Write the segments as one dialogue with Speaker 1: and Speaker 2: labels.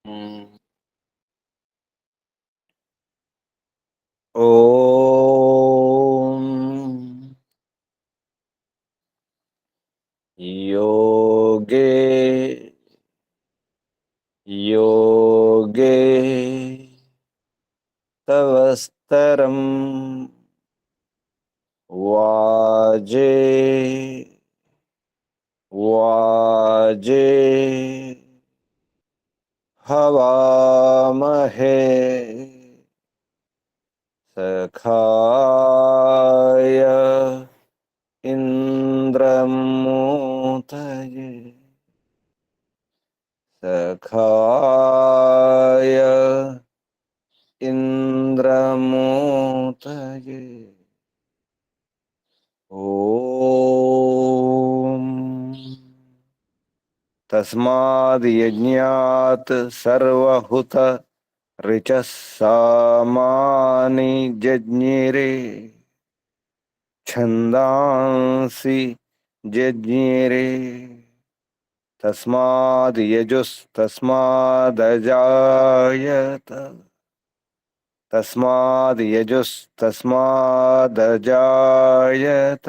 Speaker 1: ॐ योगे योगे तवस्तरं वाजे वाजे हवामहे सखाय इन्द्रमूतये सखाय इन्द्रमूतये ॐ तस्माद् यज्ञात् सर्वहुत ऋचः सामानि जज्ञिरे छन्दांसि जज्ञिरे तस्माद् यजुस्तस्मादजायत तस्माद् यजुस्तस्मादजायत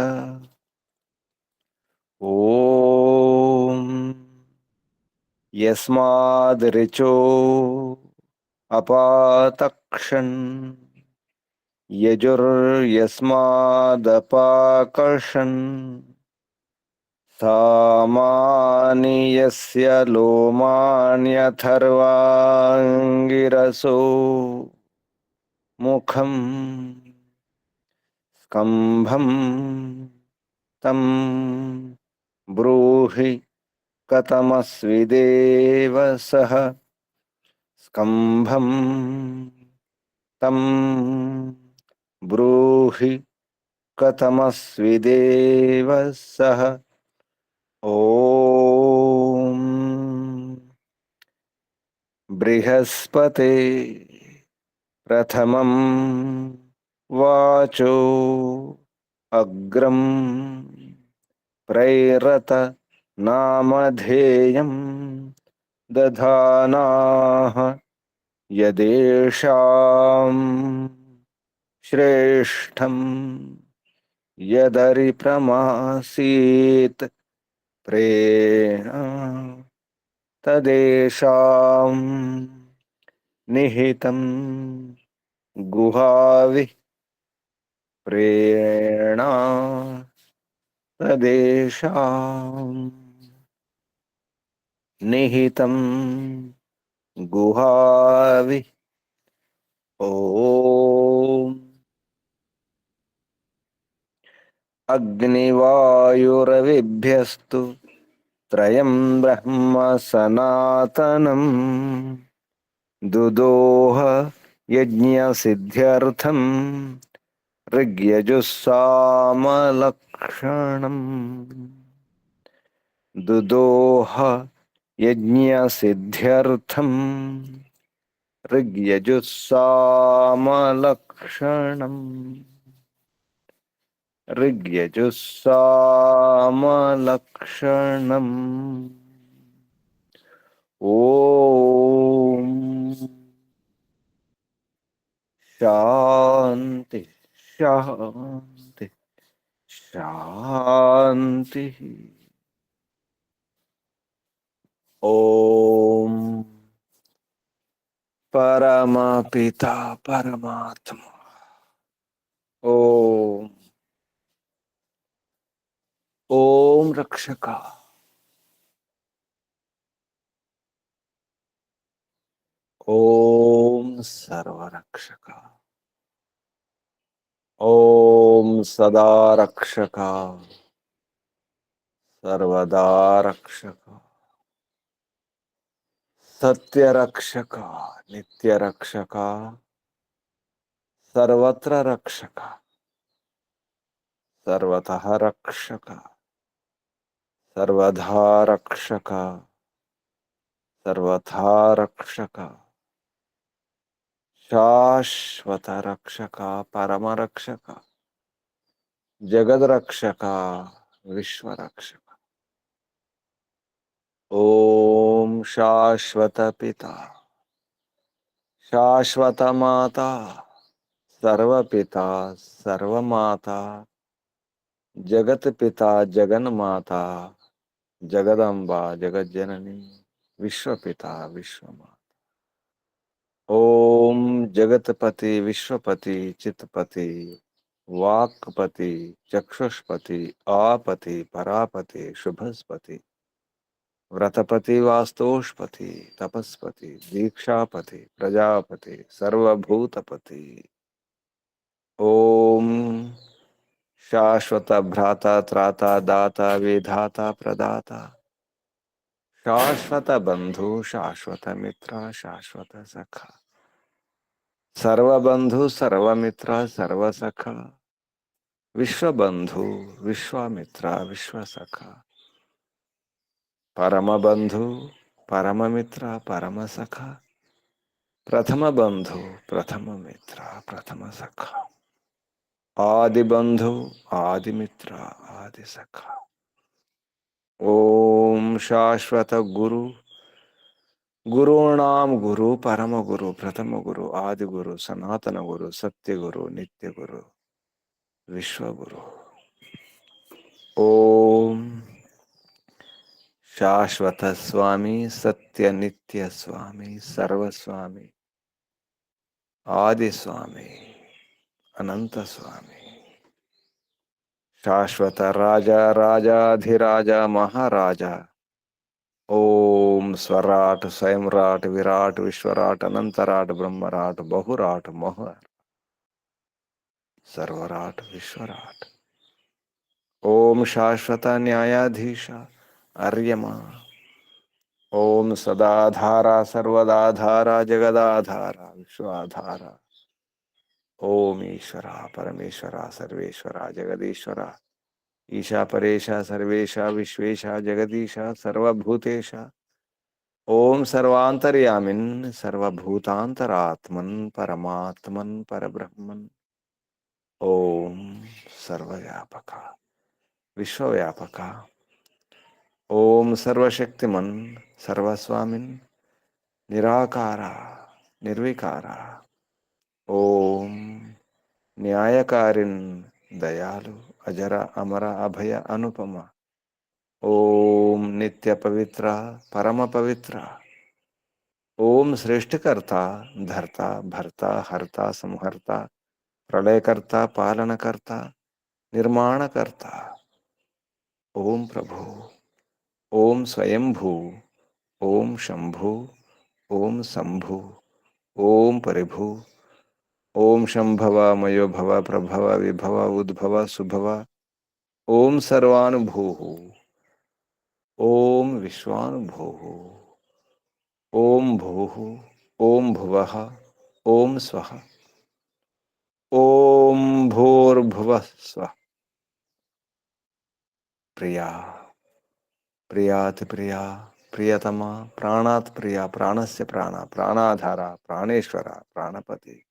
Speaker 1: ॐ यस्माद् ऋचो अपातक्षन् यजुर्यस्मादपाकर्षन् सामानि यस्य लोमान्यथर्वाङ्गिरसो मुखं स्कम्भं तं ब्रूहि कथमस्विदेव सः स्कम्भं तं ब्रूहि कथमस्विदेव सः ॐ बृहस्पते प्रथमं वाचो अग्रं प्रैरत नामधेयं दधानाः यदेषां श्रेष्ठं यदरिप्रमासीत् प्रेण तदेषां निहितं गुहाविः प्रेण तदेषां निहितं गुहाविः ॐ अग्निवायुरविभ्यस्तु त्रयं ब्रह्म सनातनं दुदोह यज्ञसिद्ध्यर्थं ऋग्यजुस्सामलक्षणम् दुदोह यज्ञसिद्ध्यर्थं ऋग्यजुस्सामलक्षणम् ऋग्यजुस्सामलक्षणम् ॐ शान्ति शान्ति शान्तिः ॐ परमपिता परमात्मा ॐ ॐ रक्षका ॐ सर्वरक्षका ॐ सदा रक्षका सर्वदा रक्षका सत्यरक्षका नित्यरक्षका सर्वत्र रक्षका सर्वतः रक्षका सर्वधा रक्षका सर्वथा रक्षका शाश्वत रक्षका परम रक्षका जगद रक्षका विश्व रक्षका ओम शाश्वत पिता శాశ్వత మాత, సర్వపిత, సర్వమాత, జగత్ పిత, జగన్మాత, జగదంబ, జగజ్జనని, విశ్వపిత, విశ్వమాత. ओम जगतपति, विश्वपति, चित्तपति, वाक्पति, चक्षुष्पति, आपति, परापति, शुभस्पति, व्रतपति, वास्तोषपति, तपस्पति, दीक्षापति, प्रजापति, सर्वभूतपति. ओम शाश्वत भ्राता, त्राता, दाता, विधाता, प्रदाता, शाश्वत बंधु, शाश्वत मित्र, शाश्वत सखा, सर्वबंधु, सर्वमित्र, सर्वसखा, विश्वबंधु, विश्वामित्र, विश्वसखा, परमबंधु, परममित्र, परमसखा, प्रथम बंधु, प्रथम मित्र, प्रथम सखा, आदि बंधु, आदि मित्र, आदि सखा. ओम शाश्वत गुरु, गुरूणाम गुरु, परम गुरु, प्रथम गुरु, आदि गुरु, सनातन गुरु, सत्य गुरु, नित्य गुरु, विश्व गुरु. ओम शाश्वत स्वामी, सत्य नित्य स्वामी, सर्व स्वामी, आदि स्वामी, अनंत स्वामी, शाश्वत राजा, राजाधिराजा, महाराजा. ओम स्वराट, स्वयंराट, विराट, विश्वराट, अनंतराट, ब्रह्मराट, बहुराट, मोह, सर्वराट, विश्वराट. ओम शाश्वत न्यायाधीश, अर्यमा. ओम सदाधारा, सर्वदाधारा, जगदाधारा, विश्वाधारा. ओम ईश्वरा, परमेश्वरा, सर्वेश्वरा, जगदीश्वरा, ईशा, परेशा, सर्वेशा, विश्वेशा, जगदीशा, सर्वभूतेशा. ओम सर्वांतर्यामिन्, सर्वभूतांतरात्मन्, परमात्मन्, परब्रह्मन्. ओम सर्वव्यापका, विश्वव्यापका. ओम सर्वशक्तिमन्, सर्वस्वामिन्, निराकारा, निर्विकारा. ओम न्यायकारिन्, दयालु, अजर, अमर, अभय, अनुपमा. ओम नित्य पवित्र, परम पवित्र. ओम श्रेष्ठकर्ता, धर्ता, भर्ता, हर्ता, संहर्ता, प्रलयकर्ता, पालनकर्ता, निर्माणकर्ता. ओम प्रभु, ओम स्वयंभू, ओम शंभु, ओम शंभु, ओम परिभु. ओम शंभव, मयो भव, प्रभव, विभव, उद्भव, सुभव. ओम सर्वानुभू, ओम विश्वानुभू, ओम भू, ओम भुवः, ओम स्वः, ओम भूर्भुवः स्वः. प्रिया, प्रियाति प्रिया, प्रियतमा, प्राणात् प्रिया, प्राणस्य प्राण, प्राणाधारा, प्राणेश्वरा, प्राणपति,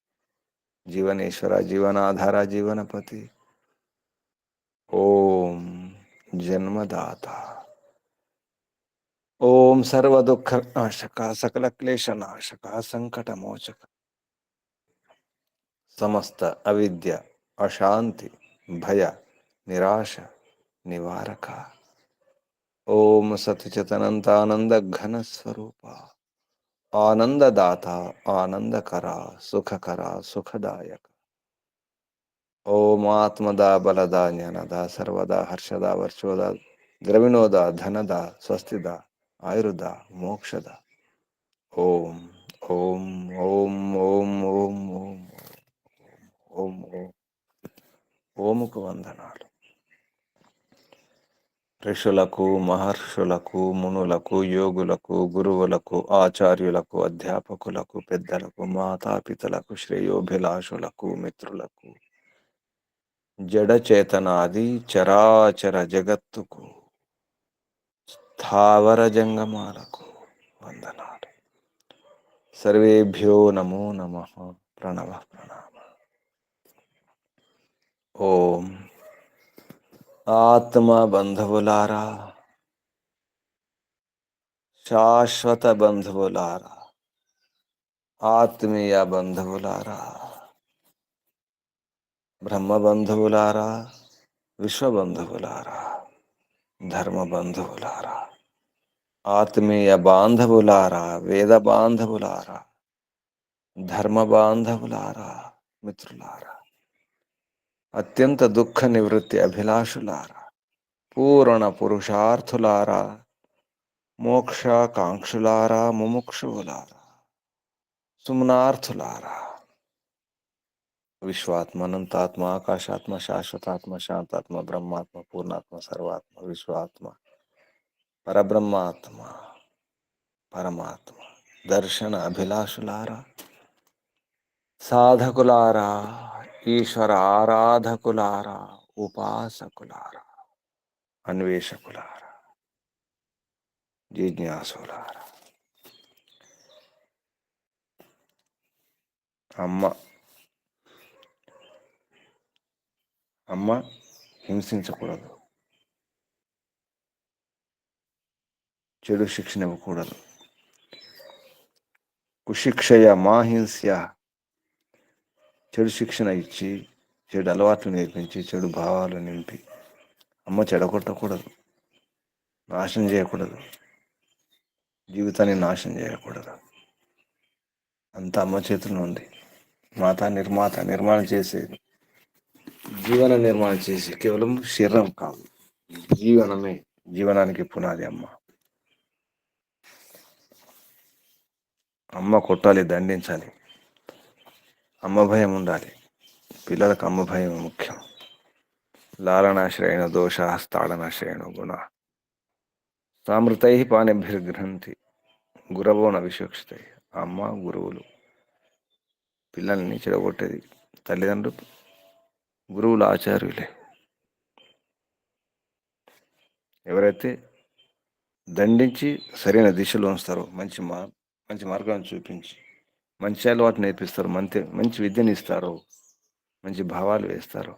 Speaker 1: जीवनेश्वरा, जीवनाधारा, जीवनपति. ओम जन्मदाता. ओम सर्व दुख नाशका, सकल क्लेश नाशका, संकट मोचक, समस्त अविद्या, अशांति, भय, निराशा निवारका. ओम सतचितनंतानंद घन स्वरूपा, आनंददाता, आनंदकरा, सुखकरा, सुखदायक. ओम आत्मदा, बलदा, ज्ञानदा, सर्वदा, हर्षदा, वर्षोदा, द्रविणोदा, धनदा, स्वस्तिदा, आयुर्दा, मोक्षदा. ओम ओम ओम ओम ओम ओम ओम ओम. ఓముకు వందనాలు. ఋషులకు, మహర్షులకు, మునులకు, యోగులకు, గురువులకు, ఆచార్యులకు, అధ్యాపకులకు, పెద్దలకు, మాతాపితలకు, శ్రేయోభిలాషులకు, మిత్రులకు, జడచేతనాది చరాచర జగత్తుకు, స్థావర జంగమాలకు వందనాలు. సర్వేభ్యో నమో నమః. ప్రణవ ప్రణామ. ఓం ఆత్మ బంధువులారా, శాశ్వత బంధువులారా, ఆత్మీయ బంధువులారా, బ్రహ్మబంధువులారా, విశ్వబంధువులారా, ధర్మబంధువులారా, ఆత్మీయ బాంధవులారా, వేద బాంధవులారా, ధర్మ బాంధవులారా, మిత్రులారా, అత్యంత దుఃఖ నివృత్తి అభిలాషులారా, పూర్ణ పురుషార్థులారా, మోక్షాకాంక్షులారా, ముముక్షువులారా, సుమనార్థులారా, విశ్వాత్మ, అనంతాత్మ, ఆకాశాత్మ, శాశ్వతాత్మ, శాంతాత్మ, బ్రహ్మాత్మ, పూర్ణాత్మ, సర్వాత్మ, విశ్వాత్మ, పరబ్రహ్మాత్మ, పరమాత్మ, దర్శన అభిలాషులారా, సాధకులారా, ఈశ్వర ఆరాధకులారా, ఉపాసకులారా, అన్వేషకులారా, జిజ్ఞాసులారా, అమ్మ అమ్మ హింసించకూడదు, చెడు శిక్షణ ఇవ్వకూడదు. కుశిక్షయ మా హింస్య, చెడు శిక్షణ ఇచ్చి, చెడు అలవాట్లు నేర్పించి, చెడు భావాలు నింపి అమ్మ చెడగొట్టకూడదు, నాశనం చేయకూడదు, జీవితాన్ని నాశనం చేయకూడదు. అంతా అమ్మ చేతిలో ఉంది. మాత నిర్మాత, నిర్మాణం చేసేది, జీవన నిర్మాణం చేసి కేవలం శరీరం కాదు, జీవనమే, జీవనానికి పునాది అమ్మ. అమ్మ కొట్టాలి, దండించాలి, అమ్మ భయం ఉండాలి. పిల్లలకు అమ్మ భయం ముఖ్యం. లాలనాశ్రయణ దోషాస్తాడనాశ్రయణ గుణ సామృతై పాణిభిర్గృహంతి గురవో న విశోక్షితై. అమ్మ, గురువులు పిల్లల్ని చెడగొట్టేది తల్లిదండ్రులు, గురువులు, ఆచార్యులే. ఎవరైతే దండించి సరైన దిశలో ఉంచుతారో, మంచి మార్గాన్ని చూపించి, మంచి అలవాటు నేర్పిస్తారు, మంచి విద్యను ఇస్తారు, మంచి భావాలు వేస్తారు,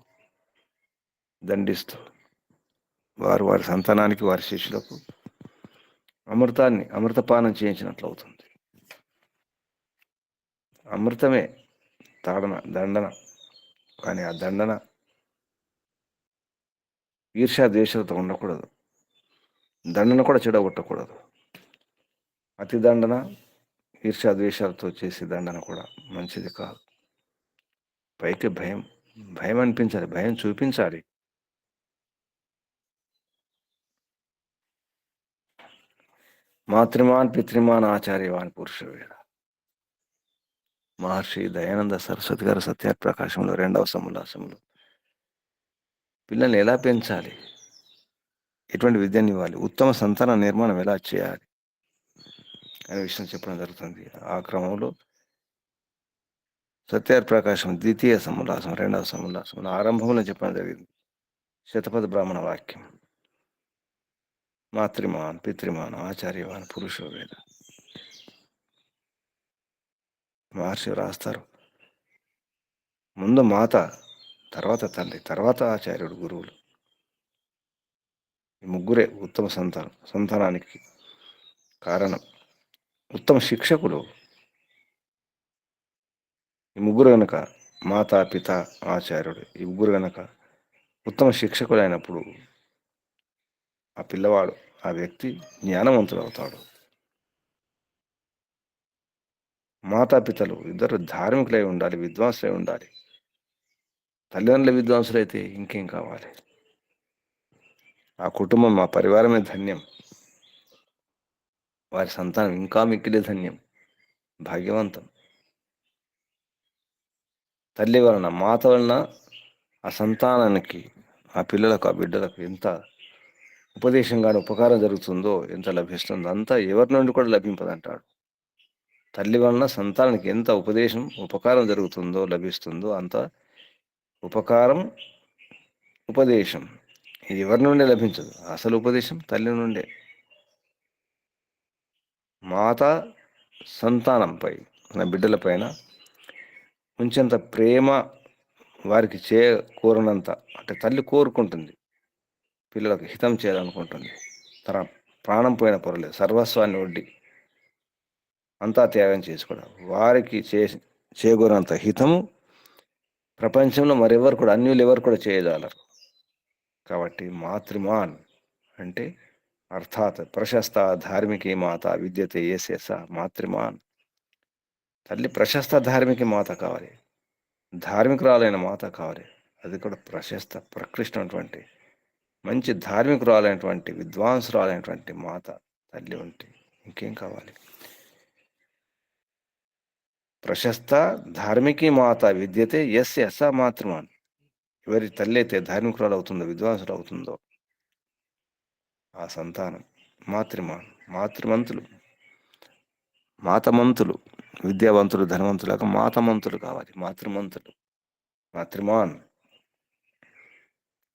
Speaker 1: దండిస్తూ వారి సంతానానికి, వారి శిష్యులకు అమృతపానం చేయించినట్లు అవుతుంది. అమృతమే దండన. కానీ ఆ దండన ఈర్ష్యా ద్వేషాలతో ఉండకూడదు. దండన కూడా చెడగొట్టకూడదు. అతి దండన, ఈర్ష్యా ద్వేషాలతో చేసే దండన కూడా మంచిది కాదు. పైకి భయం అనిపించాలి, భయం చూపించాలి. మాతృమాన్ పితృమాన్ ఆచార్యవాన్ పురుషవేద. మహర్షి దయానంద సరస్వతి గారు సత్యప్రకాశంలో 2వ సమోల్లాసంలో పిల్లల్ని ఎలా పెంచాలి, ఎటువంటి విద్యను ఇవ్వాలి, ఉత్తమ సంతాన నిర్మాణం ఎలా చేయాలి అనే విషయం చెప్పడం జరుగుతుంది. ఆ క్రమంలో సత్యప్రకాశం 2వ సమోల్లాసం 2వ సమోల్లాసంలో ఆరంభంలో చెప్పడం జరిగింది శతపథ బ్రాహ్మణ వాక్యం. మాతృమాన్ పితృమాన్ ఆచార్యవాన్ పురుషవేద. మహర్షి రాస్తారు, ముందు మాత, తర్వాత తల్లి, తర్వాత ఆచార్యుడు, గురువులు. ఈ ముగ్గురే ఉత్తమ సంతానానికి కారణం. ఉత్తమ శిక్షకులు ఈ ముగ్గురు గనక, మాత, పిత, ఆచార్యుడు, ఈ ముగ్గురు గనక ఉత్తమ శిక్షకుడు అయినప్పుడు ఆ పిల్లవాడు, ఆ వ్యక్తి జ్ఞానవంతుడు అవుతాడు. మాతాపితలు ఇద్దరు ధార్మికులై ఉండాలి, విద్వాంసులై ఉండాలి. తల్లిదండ్రుల విద్వాంసులైతే ఇంకేం కావాలి. ఆ కుటుంబం, ఆ పరివారమే ధన్యం. వారి సంతానం ఇంకా మిక్కిలి ధన్యం, భాగ్యవంతం. తల్లి వలన, మాత వలన ఆ సంతానానికి, ఆ పిల్లలకు, ఆ బిడ్డలకు ఎంత ఉపదేశంగా ఉపకారం జరుగుతుందో, ఎంత లభిస్తుందో అంతా ఎవరి నుండి కూడా లభింపదంటాడు. తల్లి వలన సంతానానికి ఎంత ఉపదేశం, ఉపకారం జరుగుతుందో, లభిస్తుందో అంత ఉపకారం, ఉపదేశం ఇది ఎవరి నుండి లభించదు. అసలు ఉపదేశం తల్లి నుండే. మాత సంతానంపై, మన బిడ్డలపైన ఉంచేంత ప్రేమ, వారికి కోరినంత, అంటే తల్లి కోరుకుంటుంది, పిల్లలకు హితం చేయాలనుకుంటుంది. తన ప్రాణం పోయిన పొరలేదు, సర్వస్వాన్ని ఒడ్డి అంతా త్యాగం చేసుకోవడం, వారికి చేకూరంత హితము ప్రపంచంలో మరెవరు కూడా, అన్యులు ఎవరు కూడా చేయగలరు. కాబట్టి మాతృమాన్ అంటే అర్థాత్ ప్రశస్త ధార్మికీ మాత విద్యతే ఏసేస మాతృమాన్. తల్లి ప్రశస్త ధార్మిక మాత కావాలి, ధార్మికురాలైన మాత కావాలి. అది కూడా ప్రశస్త ప్రకృష్టమైనటువంటి మంచి ధార్మికురాలైనటువంటి విద్వాంసురాలైనటువంటి మాత తల్లి ఉంటే ఇంకేం కావాలి. ప్రశస్త ధార్మికీ మాత విద్యతే ఎస్ ఎస్ మాతృమాన్. ఎవరి తల్లి అయితే ధార్మికురాలు అవుతుందో, విద్వాంసులు అవుతుందో ఆ సంతానం మాతృమాన్. మాతృమంతులు, మాతమంతులు, విద్యావంతులు ధనవంతులకు మాతమంతులు కావాలి, మాతృమంతులు. మాతృమాన్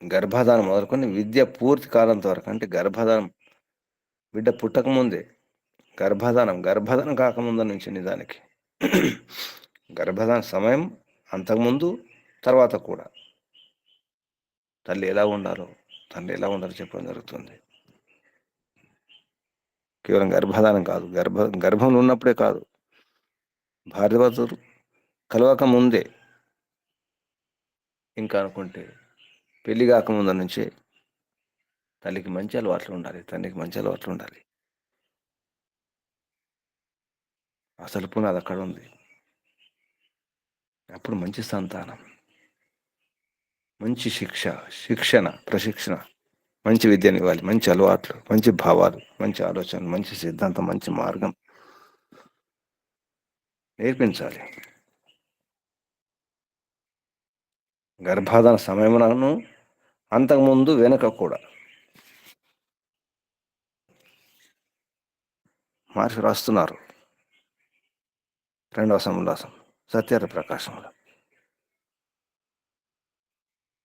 Speaker 1: గర్భధానం మొదలుకొని విద్య పూర్తి కాలంత వరకు, అంటే గర్భధానం బిడ్డ పుట్టకముందే, గర్భధానం కాకముందు నుంచి నిజానికి గర్భధాన సమయం, అంతకుముందు, తర్వాత కూడా తల్లి ఎలా ఉండాలో, తండ్రి ఎలా ఉండాలో చెప్పడం జరుగుతుంది. కేవలం గర్భధానం కాదు, గర్భంలో ఉన్నప్పుడే కాదు, భార్యాభర్తలు కలవక ముందే, ఇంకా అనుకుంటే పెళ్లి కాకముందు నుంచే తల్లికి మంచి అలవాట్లు ఉండాలి, తండ్రికి మంచి అలవాట్లు ఉండాలి. అసలు పునాది అక్కడ ఉంది. అప్పుడు మంచి సంతానం, మంచి శిక్షణ, ప్రశిక్షణ, మంచి విద్యను ఇవ్వాలి, మంచి అలవాట్లు, మంచి భావాలు, మంచి ఆలోచనలు, మంచి సిద్ధాంతం, మంచి మార్గం నేర్పించాలి. గర్భాధాన సమయమునను, అంతకుముందు వెనుక కూడా. మహర్షి రాస్తున్నారు 2వ సముల్లాసం సత్యార్థ ప్రకాశంలో.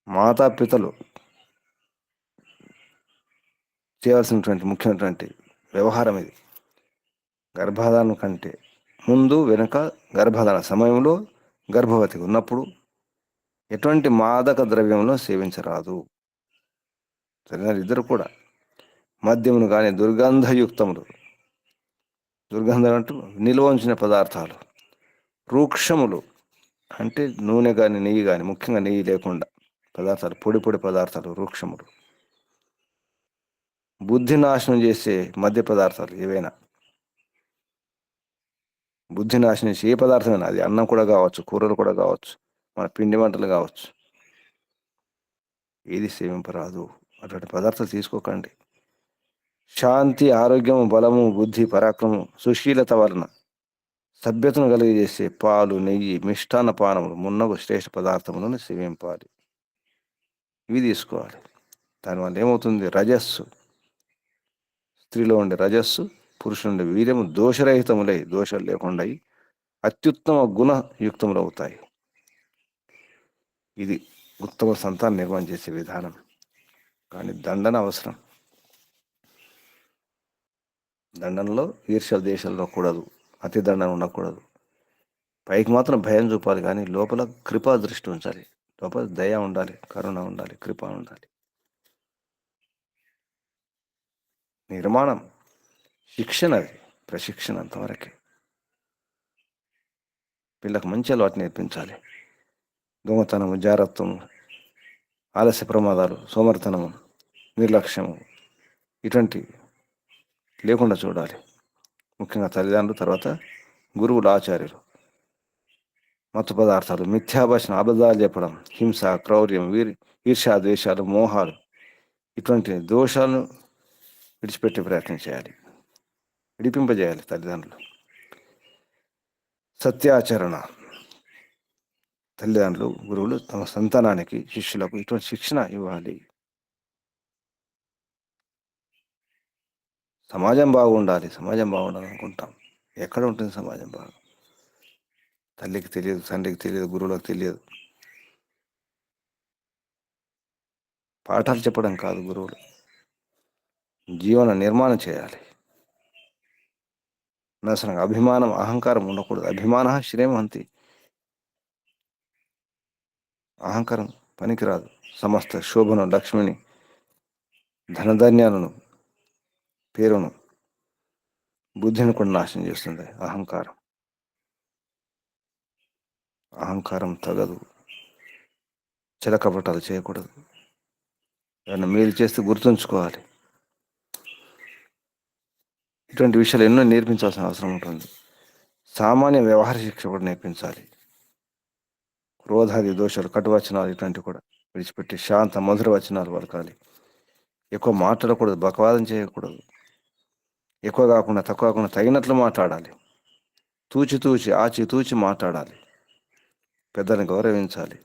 Speaker 1: మాతాపితలు చేయవలసినటువంటి ముఖ్యమైనటువంటి వ్యవహారం ఇది. గర్భాధానం కంటే ముందు వెనుక, గర్భాధాన సమయంలో, గర్భవతి ఉన్నప్పుడు ఎటువంటి మాదక ద్రవ్యంలో సేవించరాదు. సరైన ఇద్దరు కూడా మద్యమును కానీ, దుర్గంధయుక్తములు, దుర్గంధం అంటూ నిల్వ ఉంచిన పదార్థాలు, రూక్షములు అంటే నూనె కానీ నెయ్యి కానీ, ముఖ్యంగా నెయ్యి లేకుండా పదార్థాలు, పొడి పొడి పదార్థాలు రూక్షములు, బుద్ధి నాశనం చేసే మద్య పదార్థాలు ఏవైనా, బుద్ధి నాశనం చేసే ఏ పదార్థమైనా, అది అన్నం కూడా కావచ్చు, కూరలు కూడా కావచ్చు, మన పిండి వంటలు కావచ్చు, ఏది సేవింపరాదు. అటువంటి పదార్థాలు తీసుకోకండి. శాంతి, ఆరోగ్యము, బలము, బుద్ధి, పరాక్రమం, సుశీలత వలన సభ్యతను కలిగజేసే పాలు, నెయ్యి, మిష్టాన్న పానములు మున్నగు శ్రేష్ఠ పదార్థములను సేవింపాలి. ఇవి తీసుకోవాలి. దానివల్ల ఏమవుతుంది? రజస్సు, స్త్రీలో ఉండే రజస్సు, పురుషులు ఉండే వీర్యము దోషరహితములై, దోషాలు లేకుండా అత్యుత్తమ గుణయుక్తములు అవుతాయి. ఇది ఉత్తమ సంతానం నిర్మాణం చేసే విధానం. కానీ దండన అవసరం. దండనలో ఈర్ష్య దేశాల్లో కూడదు, అతి దండన ఉండకూడదు. పైకి మాత్రం భయం చూపాలి, కానీ లోపల కృపా దృష్టి ఉంచాలి. లోపల దయ ఉండాలి, కరుణ ఉండాలి, కృప ఉండాలి. నిర్మాణం, శిక్షణ, అది ప్రశిక్షణ అంతవరకే. పిల్లకు మంచి అలవాటు నేర్పించాలి. దొంగతనము, జారత్వము, ఆలస్య ప్రమాదాలు, సోమరితనము, నిర్లక్ష్యము ఇటువంటి లేకుండా చూడాలి. ముఖ్యంగా తల్లిదండ్రులు, తర్వాత గురువులు, ఆచార్యులు. మత్తు పదార్థాలు, మిథ్యాభాషణ, అబద్ధాలు చెప్పడం, హింస, క్రౌర్యం, ఈర్ష్యా, ద్వేషాలు, మోహాలు ఇటువంటి దోషాలను విడిచిపెట్టే ప్రయత్నం చేయాలి, విడిపింపజేయాలి తల్లిదండ్రులు. సత్యాచరణ, తల్లిదండ్రులు, గురువులు తమ సంతానానికి, శిష్యులకు ఇటువంటి శిక్షణ ఇవ్వాలి. సమాజం బాగుండాలి, సమాజం బాగుండాలనుకుంటాం. ఎక్కడ ఉంటుంది సమాజం బాగా? తల్లికి తెలియదు, తండ్రికి తెలియదు, గురువులకు తెలియదు. పాఠాలు చెప్పడం కాదు, గురువులు జీవన నిర్మాణం చేయాలి. అనవసరంగా అభిమానం, అహంకారం ఉండకూడదు. అభిమాన శ్రేమంతి, అహంకారం పనికిరాదు. సమస్త శోభను, లక్ష్మిని, ధనధాన్యాలను, పేరును బుద్ధిని కూడా నాశనం చేస్తుంది అహంకారం. అహంకారం తగదు. చిలకపటాలు చేయకూడదు. ఏదైనా మేలు చేస్తే గుర్తుంచుకోవాలి. ఇటువంటి విషయాలు ఎన్నో నేర్పించాల్సిన అవసరం ఉంటుంది. సామాన్య వ్యవహార శిక్ష కూడా నేర్పించాలి. క్రోధాది దోషాలు, కటువచనాలు ఇటువంటివి కూడా విడిచిపెట్టి శాంత మధుర వచనాలు పలకాలి. ఎక్కువ మాట్లాడకూడదు, బకవాదం చేయకూడదు. ఎక్కువ కాకుండా తక్కువ కాకుండా తగినట్లు మాట్లాడాలి. తూచి ఆచితూచి మాట్లాడాలి. పెద్దలను గౌరవించాలి.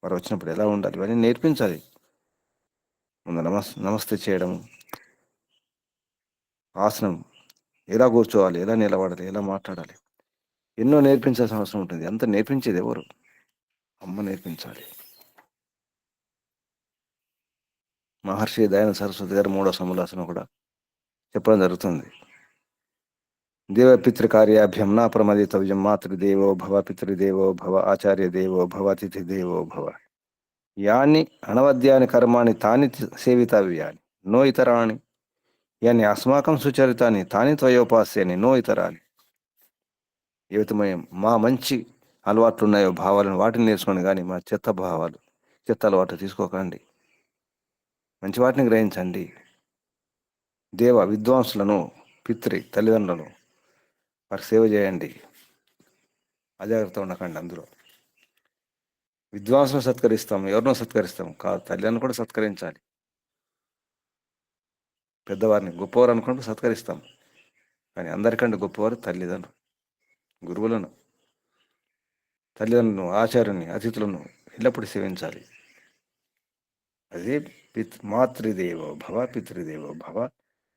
Speaker 1: వారు వచ్చినప్పుడు ఎలా ఉండాలి ఇవన్నీ నేర్పించాలి. ముందు నమస్తే చేయడం, ఆసనం ఎలా కూర్చోవాలి, ఎలా నిలబడాలి, ఎలా మాట్లాడాలి, ఎన్నో నేర్పించాల్సిన అవసరం ఉంటుంది. అంత నేర్పించేది ఎవరు? అమ్మ నేర్పించాలి. మహర్షి దయానంద సరస్వతి గారు 3వ సమూలాసనం కూడా చెప్పడం జరుగుతుంది. దేవపితృకార్యాభ్యం నా ప్రమదితవ్యం మాతృదేవో భవ, పితృదేవో భవ, ఆచార్య దేవో భవ, అతిథి దేవో భవ. యాని అనవద్యాని కర్మాణి తాని సేవితవ్యాని నో ఇతరాణి, యాని అస్మాకం సుచరితాని తాని త్వయోపాస్యాని నో ఇతరాని. ఏవైతే మా మంచి అలవాట్లు ఉన్నాయో, భావాలను, వాటిని నేర్చుకోండి, కానీ మా చెత్త భావాలు, చెత్త అలవాట్లు తీసుకోకండి. మంచి వాటిని గ్రహించండి. దేవ విద్వాంసులను, తల్లిదండ్రులను వారికి సేవ చేయండి. అజాగ్రత్త ఉండకండి. అందులో విద్వాంసులను సత్కరిస్తాం, ఎవరినో సత్కరిస్తాం కాదు, తల్లిదండ్రులను కూడా సత్కరించాలి. పెద్దవారిని గొప్పవారు అనుకుంటూ సత్కరిస్తాం, కానీ అందరికంటే గొప్పవారు తల్లిదండ్రులు, గురువులను, తల్లిదండ్రులను, ఆచార్యుని, అతిథులను ఎల్లప్పుడూ సేవించాలి. అదే మాతృదేవో భవ, పితృదేవో భవ,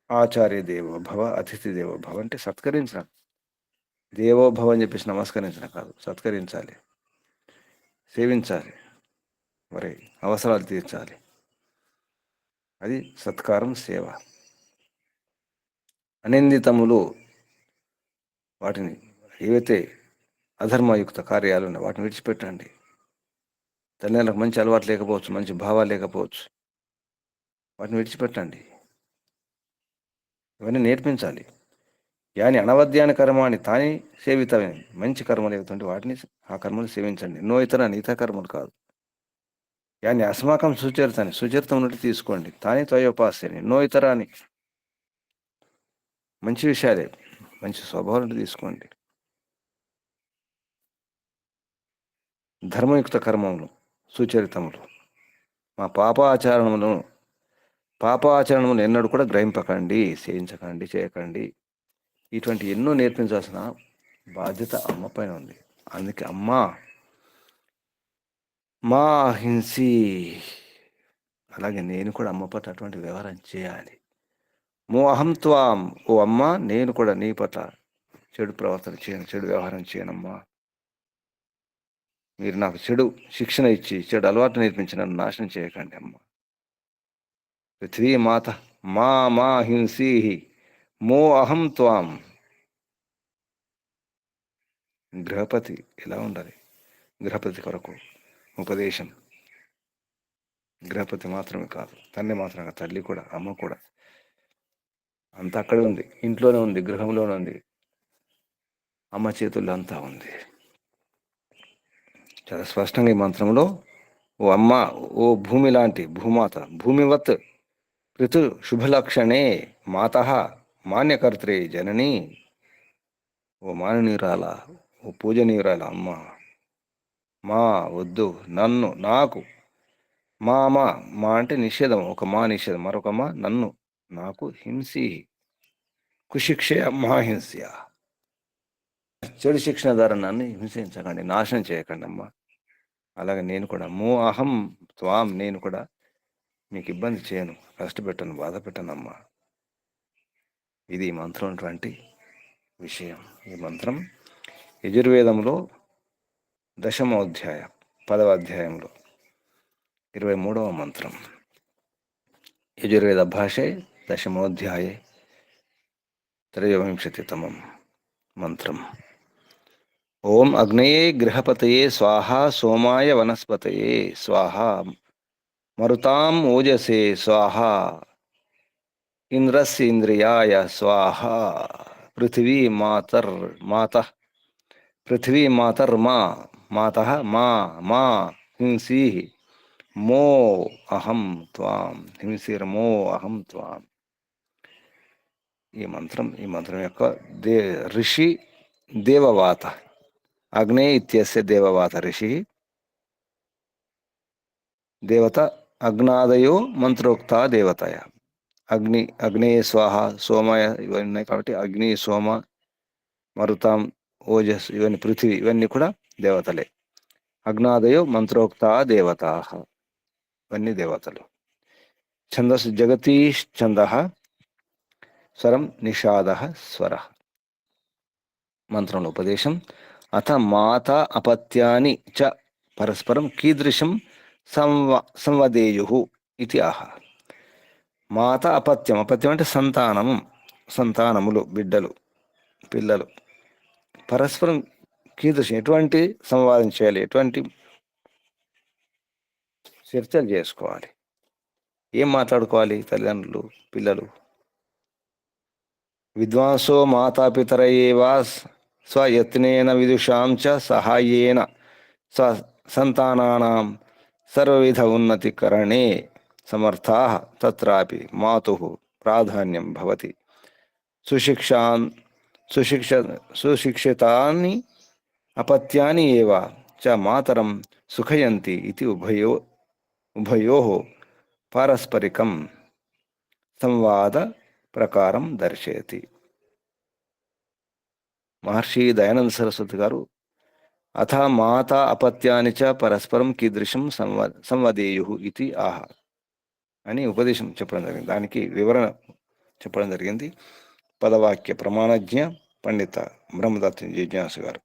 Speaker 1: ఆచార్య దేవో భవ, అతిథి దేవో భవ అంటే సత్కరించాలి. దేవో భవ అని చెప్పేసి నమస్కరించడం కాదు, సత్కరించాలి, సేవించాలి, మరి అవసరాలు తీర్చాలి. అది సత్కారం, సేవ. అనిందితములు, వాటిని ఏవైతే అధర్మయుక్త కార్యాలు ఉన్నాయో వాటిని విడిచిపెట్టండి. తల్లిదండ్రులకు మంచి అలవాటు లేకపోవచ్చు, మంచి భావాలు లేకపోవచ్చు, వాటిని విడిచిపెట్టండి. ఇవన్నీ నేర్పించాలి. యాని అనవద్యాని కర్మాని తాని సేవితమని, మంచి కర్మలు ఏవుతుంటే వాటిని, ఆ కర్మలు సేవించండి. నో ఇతరాన్ని, ఇతర కర్మలు కాదు. యాని అస్మాకం సుచరితాన్ని, సుచరితం నుండి తీసుకోండి. తాని త్వయోపాస్యని నో ఇతరాన్ని, మంచి విషయాలే, మంచి స్వభావం నుండి తీసుకోండి. ధర్మయుక్త కర్మములు, సుచరితములు, మా పాపాచరణములు ఎన్నడూ కూడా గ్రహింపకండి, చేయించకండి, చేయకండి. ఇటువంటి ఎన్నో నేర్పించాల్సిన బాధ్యత అమ్మ పైన ఉంది. అందుకే అమ్మ మా హింసి, అలాగే నేను కూడా అమ్మ పట్ల అటువంటి వ్యవహారం చేయాలి. మో అహం త్వాం, ఓ అమ్మ నేను కూడా నీ పట్ల చెడు ప్రవర్తన చేయను, చెడు వ్యవహారం చేయనమ్మా. మీరు నాకు చెడు శిక్షణ ఇచ్చి, చెడు అలవాటు నేర్పించి నన్ను నాశనం చేయకండి అమ్మ. పృథ్వీ మాత మా హింసీ మో అహం త్వాం. గృహపతి ఎలా ఉండాలి? గృహపతి కొరకు ఉపదేశం. గృహపతి మాత్రమే కాదు, తండ్రి మాత్రమే కాదు, తల్లి కూడా, అమ్మ కూడా, అంతా అక్కడే ఉంది, ఇంట్లోనే ఉంది, గృహంలోనే ఉంది, అమ్మ చేతుల్లో అంతా ఉంది. చాలా స్పష్టంగా ఈ మంత్రంలో, ఓ అమ్మ, ఓ భూమి లాంటి భూమాత, భూమివత్ పృథు శుభలక్షణే మాత మాన్యకర్త్రే జనని, ఓ మాననీయురాల, ఓ పూజనీయురాల అమ్మ, మా వద్దు, నన్ను, నాకు, మా అంటే నిషేధం, ఒక మా నిషేధం, మరొక మా నన్ను, నాకు, హింసి కుశిక్షయ మా హింస్య, చెడు శిక్షణ ద్వారా నన్ను హింసించకండి, నాశనం చేయకండి అమ్మ. అలాగే నేను కూడా మో అహం త్వాం, నేను కూడా మీకు ఇబ్బంది చేయను, కష్టపెట్టను, బాధ పెట్టనమ్మా. ఇది ఈ మంత్రం అటువంటి విషయం. ఈ మంత్రం యజుర్వేదంలో 10వ అధ్యాయం 10వ అధ్యాయంలో 23వ మంత్రం. యజుర్వేద భాషే 10మోऽధ్యాये త్రయోవింశతితమం మంత్రం. ఓం అగ్నయే గృహపతయే స్వాహా, సోమాయ వనస్పతయే స్వాహా, మరుతాం ఓజసే స్వాహా, ఇంద్రస్య ఇంద్రియాయ స్వాహా. పృథివీ మాతర్ మాతః పృథివీ మాతర్మా మాతః మా మా హింసీః మో అహం త్వాం హింసిర్మో అహం త్వాం. ఈ మంత్రం యొక్క ఋషి దేవవాత. అగ్నే ఇత్యస్య దేవవాత ఋషి. దేవత అగ్నాదయో మంత్రోక్త దేవతయ. అగ్ని స్వాహ సోమయ ఇవన్నీ ఉన్నాయి కాబట్టి అగ్ని సోమ మరుతాం ఓజస్ ఇవన్నీ పృథివీ ఇవన్నీ కూడా దేవతలే. అగ్నాదయో మంత్రోక్త దేవతా ఇవన్నీ దేవతలు. ఛందస్సు జగతీశ్చంద స్వరం నిషాద స్వర. మంత్రంలో ఉపదేశం. అథ మాతా అపత్యాని చ పరస్పరం కీదృశం సంవదేయు ఇది ఆహ. మాత అపత్యం. అపత్యం అంటే సంతానములు, బిడ్డలు, పిల్లలు. పరస్పరం కీదృశం ఎటువంటి సంవాదం చేయాలి, ఎటువంటి చర్చలు చేసుకోవాలి, ఏం మాట్లాడుకోవాలి తల్లిదండ్రులు పిల్లలు. విద్వాంసో మాతాపితరయేవా స్వయత్నేన విదుషాం చ సహాయేన సంతానానాం సర్వవిధ ఉన్నతికరణే సమర్థాః తత్రాపి మాతుః ప్రాధాన్యం భవతి. సుశిక్షితాని అపత్యాని ఏవ చ మాతరం సుఖయంతి ఇది ఉభయోః పారస్పరికం సంవాద ప్రకారం దర్శయతి. మహర్షి దయానంద సరస్వతి గారు అథ మాతా అపత్యాని చ పరస్పరం కీదృశం సంవదేయు ఇది ఆహ అని ఉపదేశం చెప్పడం జరిగింది. దానికి వివరణ చెప్పడం జరిగింది పదవాక్య ప్రమాణజ్ఞ పండిత బ్రహ్మదత్త జిజ్ఞాసు గారు.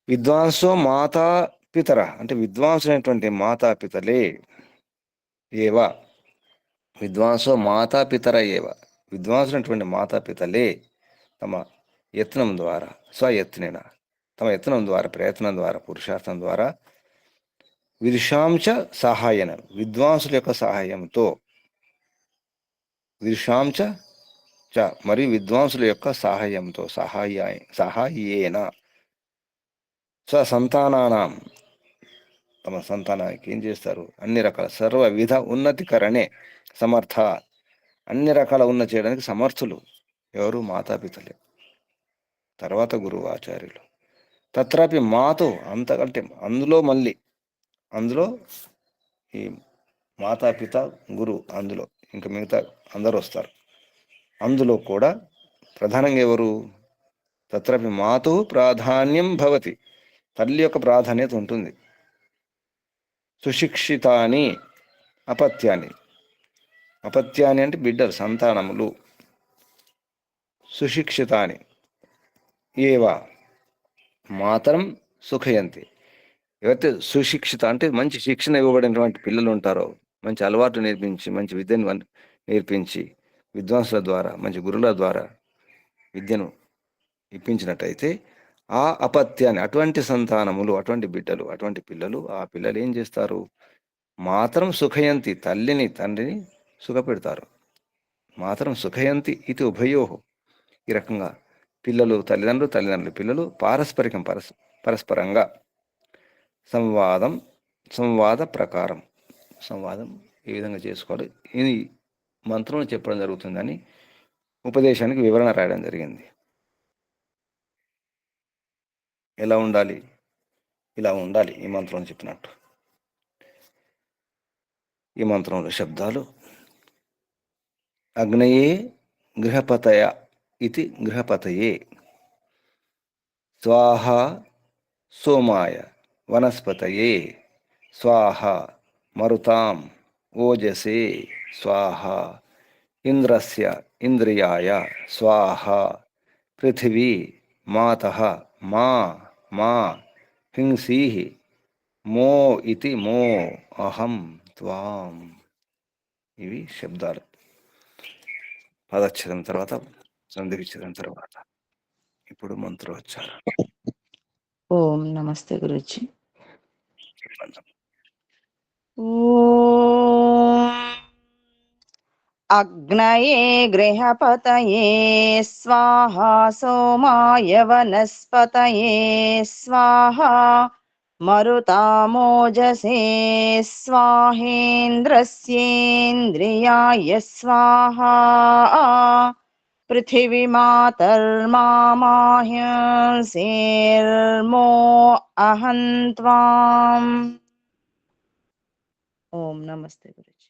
Speaker 1: విద్వాంసో మాతాపితర అంటే విద్వాంసులైనటువంటి మాతాపితలే ఏవ. విద్వాంసో మాతాపితర ఏవ విద్వాంసులైనటువంటి మాతాపితలే తమ యత్నం ద్వారా స్వయత్నేన తమ యత్నం ద్వారా ప్రయత్నం ద్వారా పురుషార్థం ద్వారా విదుషాంచ సహాయన విద్వాంసుల యొక్క సహాయంతో విదుషాంచ చ మరియు విద్వాంసుల యొక్క సహాయంతో సహాయేన స్వసంతానానాం తమ సంతానానికి ఏం చేస్తారు అన్ని రకాల సర్వ విధ ఉన్నతికరణే సమర్థ అన్ని రకాల ఉన్నతి చేయడానికి సమర్థులు ఎవరు మాతాపితలే, తర్వాత గురువు ఆచార్యులు. తత్రాపి మాతో అంతకంటే అందులో ఈ మాతాపిత గురువు అందులో ఇంకా మిగతా అందరూ వస్తారు. అందులో కూడా ప్రధానంగా ఎవరు తత్రాపి మాతో ప్రాధాన్యం భవతి తల్లి యొక్క ప్రాధాన్యత ఉంటుంది. సుశిక్షితాని అపత్యాని అంటే బిడ్డలు సంతానములు. సుశిక్షితాని ఏవా మాతరం సుఖయంతి ఎవరైతే సుశిక్షిత అంటే మంచి శిక్షణ ఇవ్వబడినటువంటి పిల్లలు ఉంటారో, మంచి అలవాటు నేర్పించి మంచి విద్యను నేర్పించి విద్వాంసుల ద్వారా మంచి గురువుల ద్వారా విద్యను ఇప్పించినట్టయితే ఆ అపత్యాన్ని అటువంటి సంతానములు అటువంటి బిడ్డలు అటువంటి పిల్లలు ఆ పిల్లలు ఏం చేస్తారు మాతరం సుఖయంతి తండ్రిని సుఖపెడతారు. మాతరం సుఖయంతి ఇది ఉభయోహో ఈ రకంగా పిల్లలు తల్లిదండ్రులు పిల్లలు పరస్పరంగా సంవాద ప్రకారం సంవాదం ఏ విధంగా చేసుకోవాలి ఇది మంత్రంలో చెప్పడం జరుగుతుందని ఉపదేశానికి వివరణ రాయడం జరిగింది. ఎలా ఉండాలి, ఇలా ఉండాలి ఈ మంత్రం చెప్పినట్టు. ఈ మంత్రంలో శబ్దాలు అగ్నయే గృహపతయ ఇది గృహపతయే, స్వాహ సోమాయ వనస్పతయే, స్వాహ మరుతాం ఓజసే, స్వాహ ఇంద్రస్య ఇంద్రియాయ, స్వాహ పృథివీ మాతః మా మా హింసీః మో ఇతి మో అహం త్వాం. ఇవి శబ్దాలు. పదచ్ఛేదం తర్వాత సంధి విచ్ఛేదం తర్వాత ఇప్పుడు మంత్రోచ్చారణ.
Speaker 2: ఓం నమస్తే గురుజీ. అగ్నయే గృహపతయే స్వాహా సోమాయ వనస్పతయే స్వాహా మరుతామోజసే స్వాహేంద్రస్యేంద్రియాయ స్వాహా పృథివీమాతర్మామాహ్యసేర్మో అహం త్వాం. ఓం నమస్తే గురుజీ.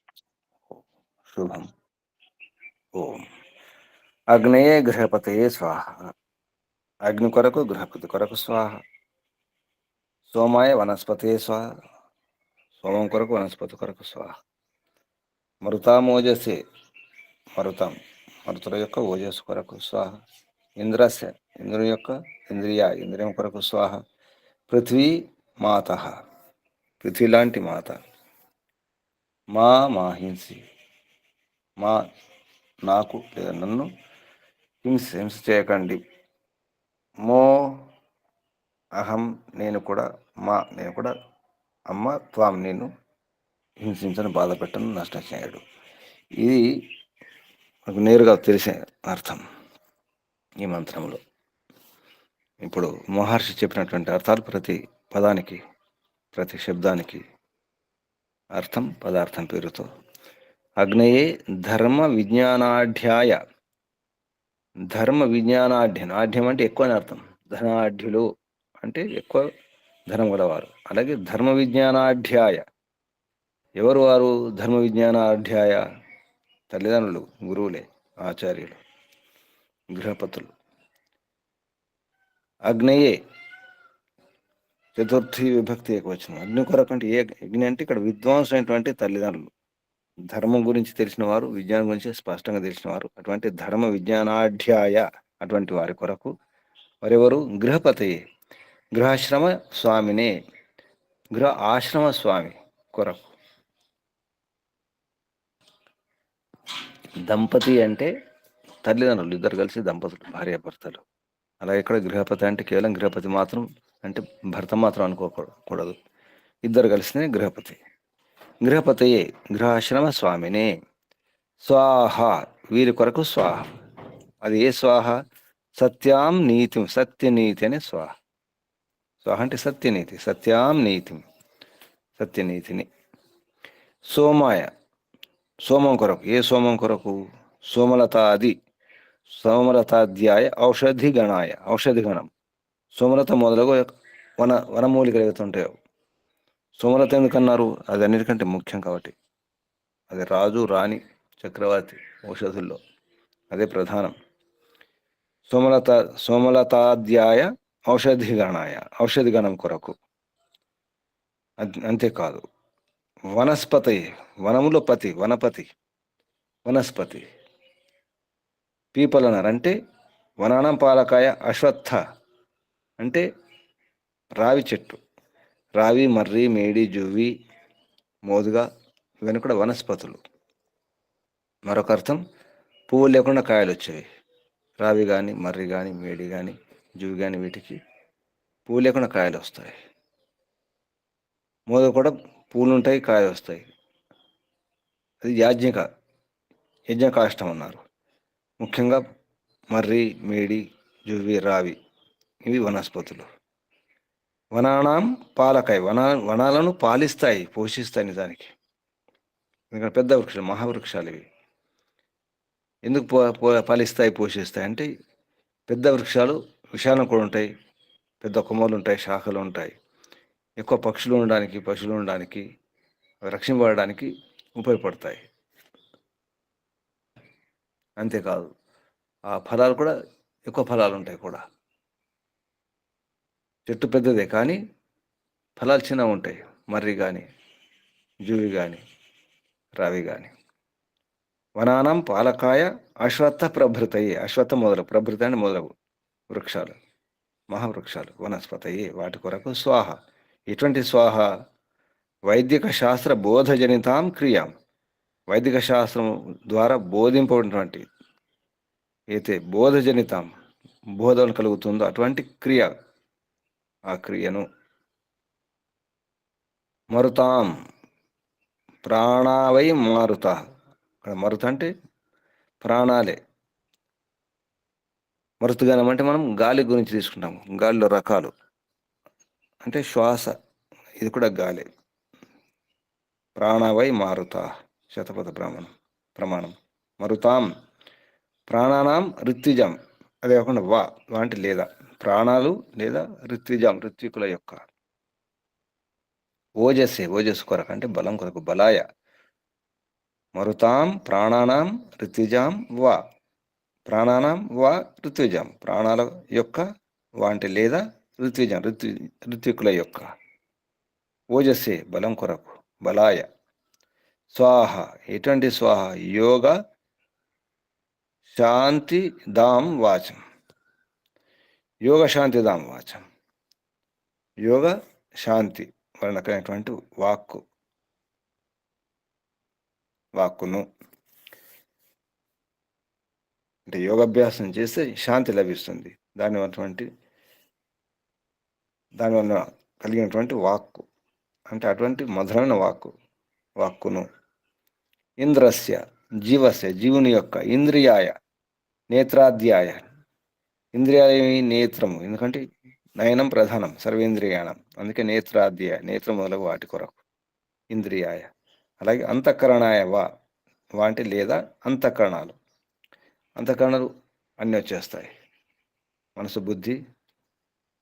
Speaker 1: శుభం. ఓం అగ్నయే గృహపతయే స్వాహ. అగ్ని కొరకు గృహపతి కొరకు స్వాహ. సోమాయ వనస్పతే స్వాహ. సోమం కొరకు వనస్పతి కొరకు స్వాహ. మరుతామోజసే మరుతం మరుతుల యొక్క ఓజస్సు కొరకు స్వాహ. ఇంద్రస్య ఇంద్రుని యొక్క ఇంద్రియం కొరకు స్వాహ. పృథ్వీ మాత పృథ్వీ లాంటి మాత. మా మాహింసి మా నాకు లేదా నన్ను హింస చేయకండి. మో అహం నేను కూడా అమ్మ త్వాం నేను హింసించను, బాధ పెట్టను, నష్టం చేయడు. ఇది మనకు నేరుగా తెలిసే అర్థం ఈ మంత్రంలో. ఇప్పుడు మహర్షి చెప్పినటువంటి అర్థాలు ప్రతి పదానికి ప్రతి శబ్దానికి అర్థం పదార్థం పేరుతో. అగ్నయే ధర్మ విజ్ఞానాఢ్యాయ. ధర్మ విజ్ఞానాఢ్యం, ఆఢ్యం అంటే ఎక్కువ అని అర్థం. ధనాఢ్యులు అంటే ఎక్కువ ధనం గలవారు. అలాగే ధర్మ విజ్ఞానాఢ్యాయ. ఎవరు వారు ధర్మ విజ్ఞానాఢ్యాయ? తల్లిదండ్రులు, గురువులే, ఆచార్యులు, గృహపతులు. అగ్నయే చతుర్థి విభక్తి ఏకవచనం. అగ్ని కొరకు అంటే ఏ అగ్ని అంటే ఇక్కడ విద్వాంసులైనటువంటి తల్లిదండ్రులు, ధర్మం గురించి తెలిసిన వారు, విజ్ఞానం గురించి స్పష్టంగా తెలిసిన వారు, అటువంటి ధర్మ విజ్ఞానాఢ్యాయ అటువంటి వారి కొరకు. వారెవరు? గృహపతయే గృహాశ్రమ స్వామినే, గృహ ఆశ్రమ స్వామి కొరకు. దంపతి అంటే తల్లిదండ్రులు, ఇద్దరు కలిసి దంపతులు, భార్యాభర్తలు. అలాగే ఇక్కడ గృహపతి అంటే కేవలం గృహపతి మాత్రం అంటే భర్త మాత్రం అనుకోకూడదు, ఇద్దరు కలిసినే గృహపతి. గృహపతయే గృహాశ్రమ స్వామినే స్వాహ వీరి కొరకు స్వాహ. అది ఏ స్వాహ? సత్యాం నీతిం, సత్యనీతి అనే స్వాహ. స్వాహ అంటే సత్యనీతి, సత్యాం నీతిం, సత్యనీతిని. సోమాయ సోమం కొరకు. ఏ సోమం కొరకు? సోమలతాది సోమలతాధ్యాయ ఔషధి గణాయ, ఔషధి గణం. సోమలత మొదలగు వనమూలికలు ఏవైతే ఉంటాయో. సోమలత ఎందుకన్నారు? అది అన్నిటికంటే ముఖ్యం కాబట్టి. అది రాజు రాణి చక్రవర్తి ఔషధుల్లో అదే ప్రధానం. సోమలతాధ్యాయ ఔషధి గణాయ, ఔషధి గణం కొరకు. అంతేకాదు వనస్పతి, వనములో పతి, వనపతి, వనస్పతి. పీపలనర్ అంటే వనానం పాలకాయ అశ్వత్థ అంటే రావి చెట్టు. రావి, మర్రి, మేడి, జువ్వి, మోదుగా ఇవన్నీ కూడా వనస్పతులు. మరొక అర్థం పువ్వు లేకుండా కాయలు వచ్చేవి. రావి కానీ, మర్రి కానీ, మేడి కానీ, జువ్వి కానీ వీటికి పువ్వు లేకుండా కాయలు వస్తాయి. మోదుగా కూడా పూలు ఉంటాయి, కాయలు వస్తాయి. అది యజ్ఞకాష్టం అన్నారు. ముఖ్యంగా మర్రి, మేడి, జువ్వి, రావి ఇవి వనస్పతులు. వనానాం పాలకాయ, వనాలను పాలిస్తాయి, పోషిస్తాయి. నిజానికి ఎందుకంటే పెద్ద వృక్షాలు, మహావృక్షాలు ఇవి. ఎందుకు పాలిస్తాయి, పోషిస్తాయి అంటే పెద్ద వృక్షాలు విశాలం కూడా ఉంటాయి, పెద్ద కొమ్మలు ఉంటాయి, శాఖలు ఉంటాయి. ఎక్కువ పక్షులు ఉండడానికి రక్షింపబడడానికి ఉపయోగపడతాయి. అంతేకాదు ఆ ఫలాలు కూడా ఎక్కువ ఫలాలు ఉంటాయి కూడా. చెట్టు పెద్దదే కానీ ఫలాలు చిన్నగా ఉంటాయి. మర్రి కానీ, జువి కానీ, రావి కానీ. వనానం పాలకాయ అశ్వత్థ ప్రభృతయే, అశ్వత్థ మొదలు, ప్రభృత అంటే మొదలగు వృక్షాలు, మహావృక్షాలు, వనస్పతయే వాటి కొరకు స్వాహ. ఇటువంటి స్వాహ వైదిక శాస్త్ర బోధజనితాం క్రియాం, వైదిక శాస్త్రం ద్వారా బోధింపబడినటువంటి అయితే బోధజనితాం బోధన కలుగుతుందో అటువంటి క్రియ, ఆ క్రియను. మరుతాం ప్రాణావై మారుత. మరుత అంటే ప్రాణాలే. మరుతుగానం అంటే మనం గాలి గురించి తీసుకుంటాము. గాలిలో రకాలు అంటే శ్వాస, ఇది కూడా గాలి. ప్రాణవై మారుతా, శతపథ ప్రమాణం. మరుతాం ప్రాణానాం ఋత్విజం, అదే కాకుండా వా అంటే లేదా, ప్రాణాలు లేదా ఋత్విజం, ఋత్వికుల యొక్క. ఓజస్సు కొరకు అంటే బలం కొరకు, బలాయ. మరుతాం ప్రాణానాం ఋత్విజాం వా, ప్రాణానాం వా ఋత్విజాం, ప్రాణాల యొక్క వా అంటే లేదా, ఋత్విజం ఋత్వికుల యొక్క. ఓజస్సే బలం కొరకు, బలాయ. స్వాహ ఎటువంటి స్వాహ, యోగ శాంతి దాం వాచం, యోగ శాంతి దాం వాచం. యోగ శాంతి వర్ణకమైనటువంటి వాక్కును అంటే యోగాభ్యాసం చేస్తే శాంతి లభిస్తుంది. దానివల్ల కలిగినటువంటి వాక్కు అంటే అటువంటి మధురమైన వాక్కును. ఇంద్రస్య జీవస్య జీవుని యొక్క, ఇంద్రియాయ నేత్రాధ్యాయ, ఇంద్రియాయమి నేత్రము, ఎందుకంటే నయనం ప్రధానం సర్వేంద్రియాణం, అందుకే నేత్రాధ్యాయ, నేత్రం మొదలగు వాటి కొరకు ఇంద్రియాయ. అలాగే అంతఃకరణాయ వా అంటే లేదా అంతఃకరణాలు అన్నీ వచ్చేస్తాయి, మనసు, బుద్ధి,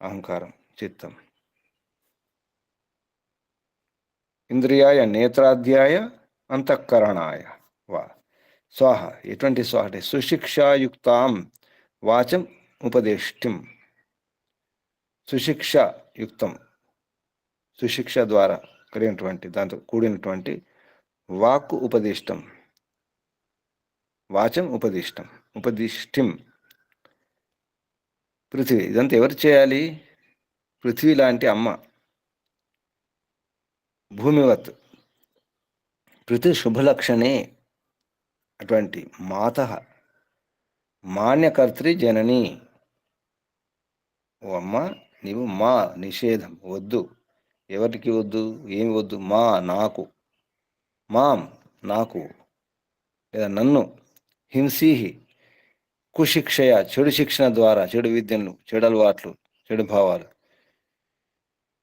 Speaker 1: అహంకారం, చిత్తం. ఇంద్రియాయ నేత్రాధ్యాయ అంతఃకరణాయ వా. స్వాహ ఎటువంటి స్వాహ అంటే సుశిక్షాయుక్తాం వాచం ఉపదేష్టిం, సుశిక్షాయుక్తం, సుశిక్ష ద్వారా కలిగినటువంటి, దాంతో కూడినటువంటి వాక్కు ఉపదిష్టం, వాచం ఉపదిష్టిం. పృథివీ, ఇదంతా ఎవరు చేయాలి? పృథ్వీ లాంటి అమ్మ, భూమివత్ పృథ్వీ శుభలక్షణే, అటువంటి మాత మాన్యకర్త్రి జనని. ఓ అమ్మ, నీవు మా నిషేధం వద్దు, ఎవరికి వద్దు, ఏమి వద్దు, మా నాకు, మాం నాకు లేదా నన్ను, హింసీహి కుశిక్షయ చెడు శిక్షణ ద్వారా, చెడు విద్యను, చెడు అలవాట్లు, చెడు భావాలు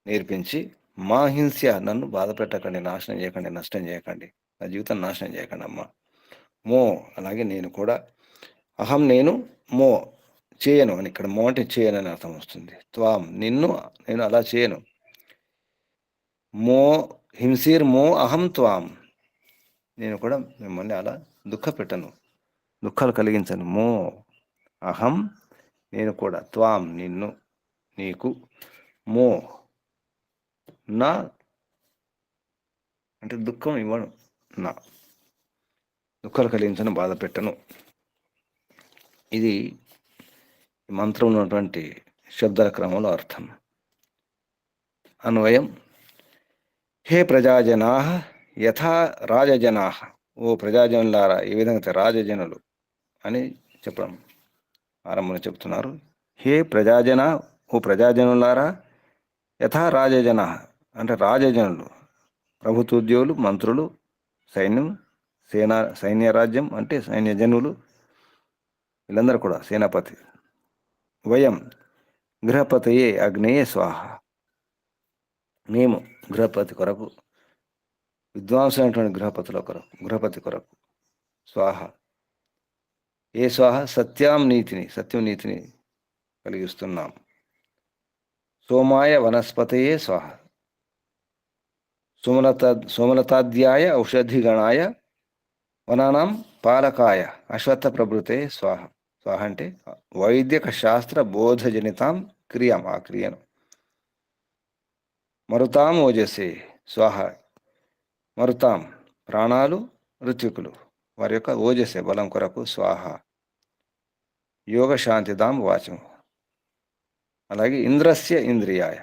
Speaker 1: నేర్పించి, మా హింస్య నన్ను బాధ పెట్టకండి, నాశనం చేయకండి, నష్టం చేయకండి, నా జీవితం నాశనం చేయకండి అమ్మ. మో అలాగే నేను కూడా, అహం నేను, మో చేయను అని, ఇక్కడ మో అంటే చేయను అని అర్థం వస్తుంది. త్వాం నిన్ను నేను అలా చేయను. మో హింసీర్ మో అహం త్వాం, నేను కూడా మిమ్మల్ని అలా పెట్టను, దుఃఖాలు కలిగించను. మో అహం నేను కూడా, త్వాం నిన్ను, నీకు, మో నా అంటే దుఃఖం ఇవ్వను, నా దుఃఖాలు కలిగించను, బాధ పెట్టను. ఇది మంత్రంలో ఉన్నటువంటి శబ్దాల క్రమంలో అర్థం. అన్వయం: హే ప్రజాజనా యథా రాజజనా, ఓ ప్రజాజనులారా, ఈ విధంగా రాజజనులు అని చెప్పడం ఆరంభంలో చెప్తున్నారు. హే ప్రజాజన, ఓ ప్రజాజనులారా, యథా రాజజన అంటే రాజజనులు, ప్రభుత్వోద్యోగులు, మంత్రులు, సైన్యం, సైన్యరాజ్యం అంటే సైన్యజనులు, వీళ్ళందరూ కూడా సేనాపతి. వయం గృహపతయే అగ్నేయే స్వాహ, మేము గృహపతి కొరకు, విద్వాంసులైనటువంటి గృహపతి కొరకు స్వాహ. ఏ స్వాహ? సత్యం నీతిని కలిగిస్తున్నాం. సోమాయ వనస్పతయే స్వాహ, సోమలతాధ్యాయ ఔషధిగణాయ వనానాం పాలకాయ అశ్వత్థ ప్రభృతే స్వాహ. స్వాహ అంటే వైద్యక శాస్త్ర బోధజనితాం క్రియాం, ఆ క్రియను. మరుతాం ఓజసే స్వాహ, మరుతాం ప్రాణాలు, ఋత్వికులు వారి యొక్క ఓజసే బలం కొరకు స్వాహ. యోగ శాంతిదాం వాచం, అలాగే ఇంద్రస్య ఇంద్రియాయ,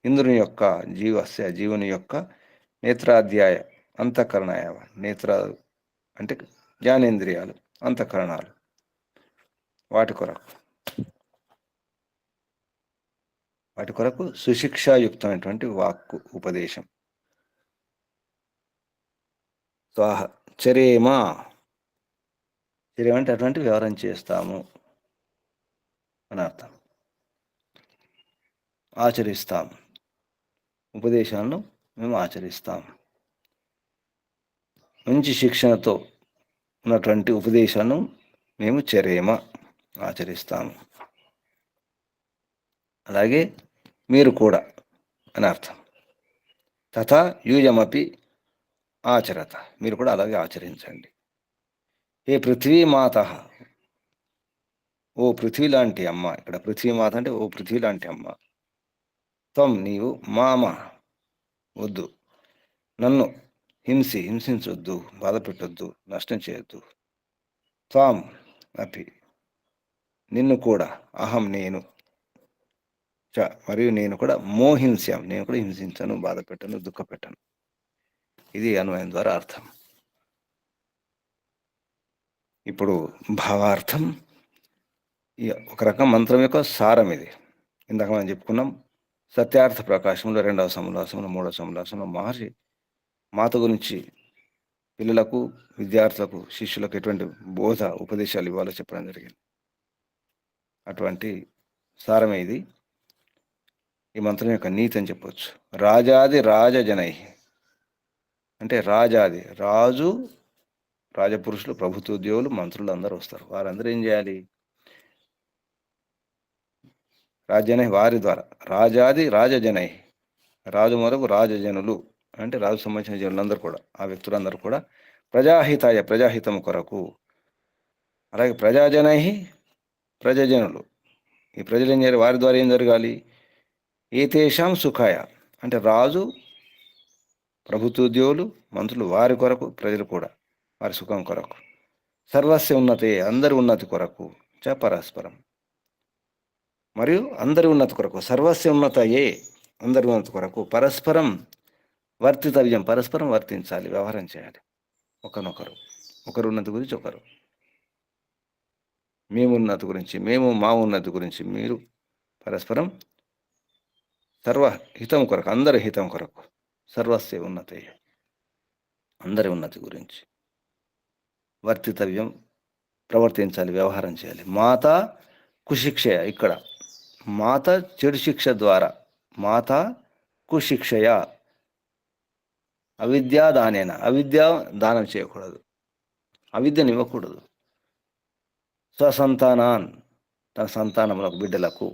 Speaker 1: ఇంద్రుని యొక్క, జీవుని యొక్క నేత్రాధ్యాయ అంతఃకరణాయ, నేత్రాలు అంటే జ్ఞానేంద్రియాలు, అంతఃకరణాలు వాటి కొరకు సుశిక్షాయుక్తమైనటువంటి వాక్కు ఉపదేశం. స్వాహ చరేమా, చేయమంటే అటువంటి వ్యవహారం చేస్తాము అని అర్థం. ఆచరిస్తాం, ఉపదేశాలను మేము ఆచరిస్తాం. మంచి శిక్షణతో ఉన్నటువంటి ఉపదేశాలను మేము చర్యమ ఆచరిస్తాము. అలాగే మీరు కూడా అని అర్థం. తథా యూయమపి ఆచరత, మీరు కూడా అలాగే ఆచరించండి. ఏ పృథ్వీమాత, ఓ పృథ్వీ లాంటి అమ్మ, ఇక్కడ పృథ్వీమాత అంటే ఓ పృథ్వీ లాంటి అమ్మ. త్వం, నీవు, మామ, వద్దు, నన్ను, హింసించొద్దు, బాధ పెట్టొద్దు, నష్టం చేయొద్దు. త్వాం అపి, నిన్ను కూడా, అహం నేను, చ మరియు నేను కూడా, మోహింస్యాం, నేను కూడా హింసించను, బాధ పెట్టను, దుఃఖ పెట్టను. ఇది అన్వయం ద్వారా అర్థం. ఇప్పుడు భావార్థం. ఒక రకం మంత్రం యొక్క సారం ఇది. ఇందాక మనం చెప్పుకున్నాం, సత్యార్థ ప్రకాశంలో 2వ సముల్లాసంలో 3వ సముల్లాసంలో మహర్షి మాత గురించి పిల్లలకు, విద్యార్థులకు, శిష్యులకు ఎటువంటి బోధ, ఉపదేశాలు ఇవ్వాలో చెప్పడం జరిగింది. అటువంటి సారమే ఇది. ఈ మంత్రం యొక్క నీతి అని చెప్పవచ్చు. రాజాది రాజజనై అంటే రాజాది, రాజు, రాజపురుషులు, ప్రభుత్వ ఉద్యోగులు, మంత్రులు అందరూ వస్తారు. వారందరూ ఏం చేయాలి? రాజజనై, వారి ద్వారా. రాజాది రాజజనై, రాజు మొదలు రాజజనులు అంటే రాజు సంబంధించిన జనులందరూ కూడా, ఆ వ్యక్తులందరూ కూడా ప్రజాహితాయ, ప్రజాహితం కొరకు. అలాగే ప్రజాజనై, ప్రజజనులు, ఈ ప్రజలు ఏం చేయాలి? వారి ద్వారా ఏం జరగాలి? ఏతేషాం సుఖాయ అంటే రాజు, ప్రభుత్వ ఉద్యోగులు, మంత్రులు, వారి కొరకు, ప్రజలు కూడా వారి సుఖం కొరకు. సర్వస్య ఉన్నతే, అందరి ఉన్నతి కొరకు. చ పరస్పరం, మరియు అందరి ఉన్నతి కొరకు. సర్వస్య ఉన్నతయే, అందరి ఉన్నతి కొరకు. పరస్పరం వర్తితవ్యం, పరస్పరం వర్తించాలి, వ్యవహారం చేయాలి ఒకరినొకరు. ఒకరు ఉన్నతి గురించి ఒకరు, మేము ఉన్నతి గురించి మేము, మా ఉన్నతి గురించి మీరు, పరస్పరం సర్వహితం కొరకు, అందరి హితం కొరకు. సర్వస్య ఉన్నతే, అందరి ఉన్నతి గురించి. వర్తితవ్యం, ప్రవర్తించాలి, వ్యవహారం చేయాలి. మాత కుశిక్షయ, ఇక్కడ మాత చెడు శిక్ష ద్వారా, మాత కుశిక్షయ అవిద్యా దానేన, అవిద్య దానం చేయకూడదు, అవిద్యను ఇవ్వకూడదు. స్వసంతానాన్, తన సంతానములకు, బిడ్డలకు.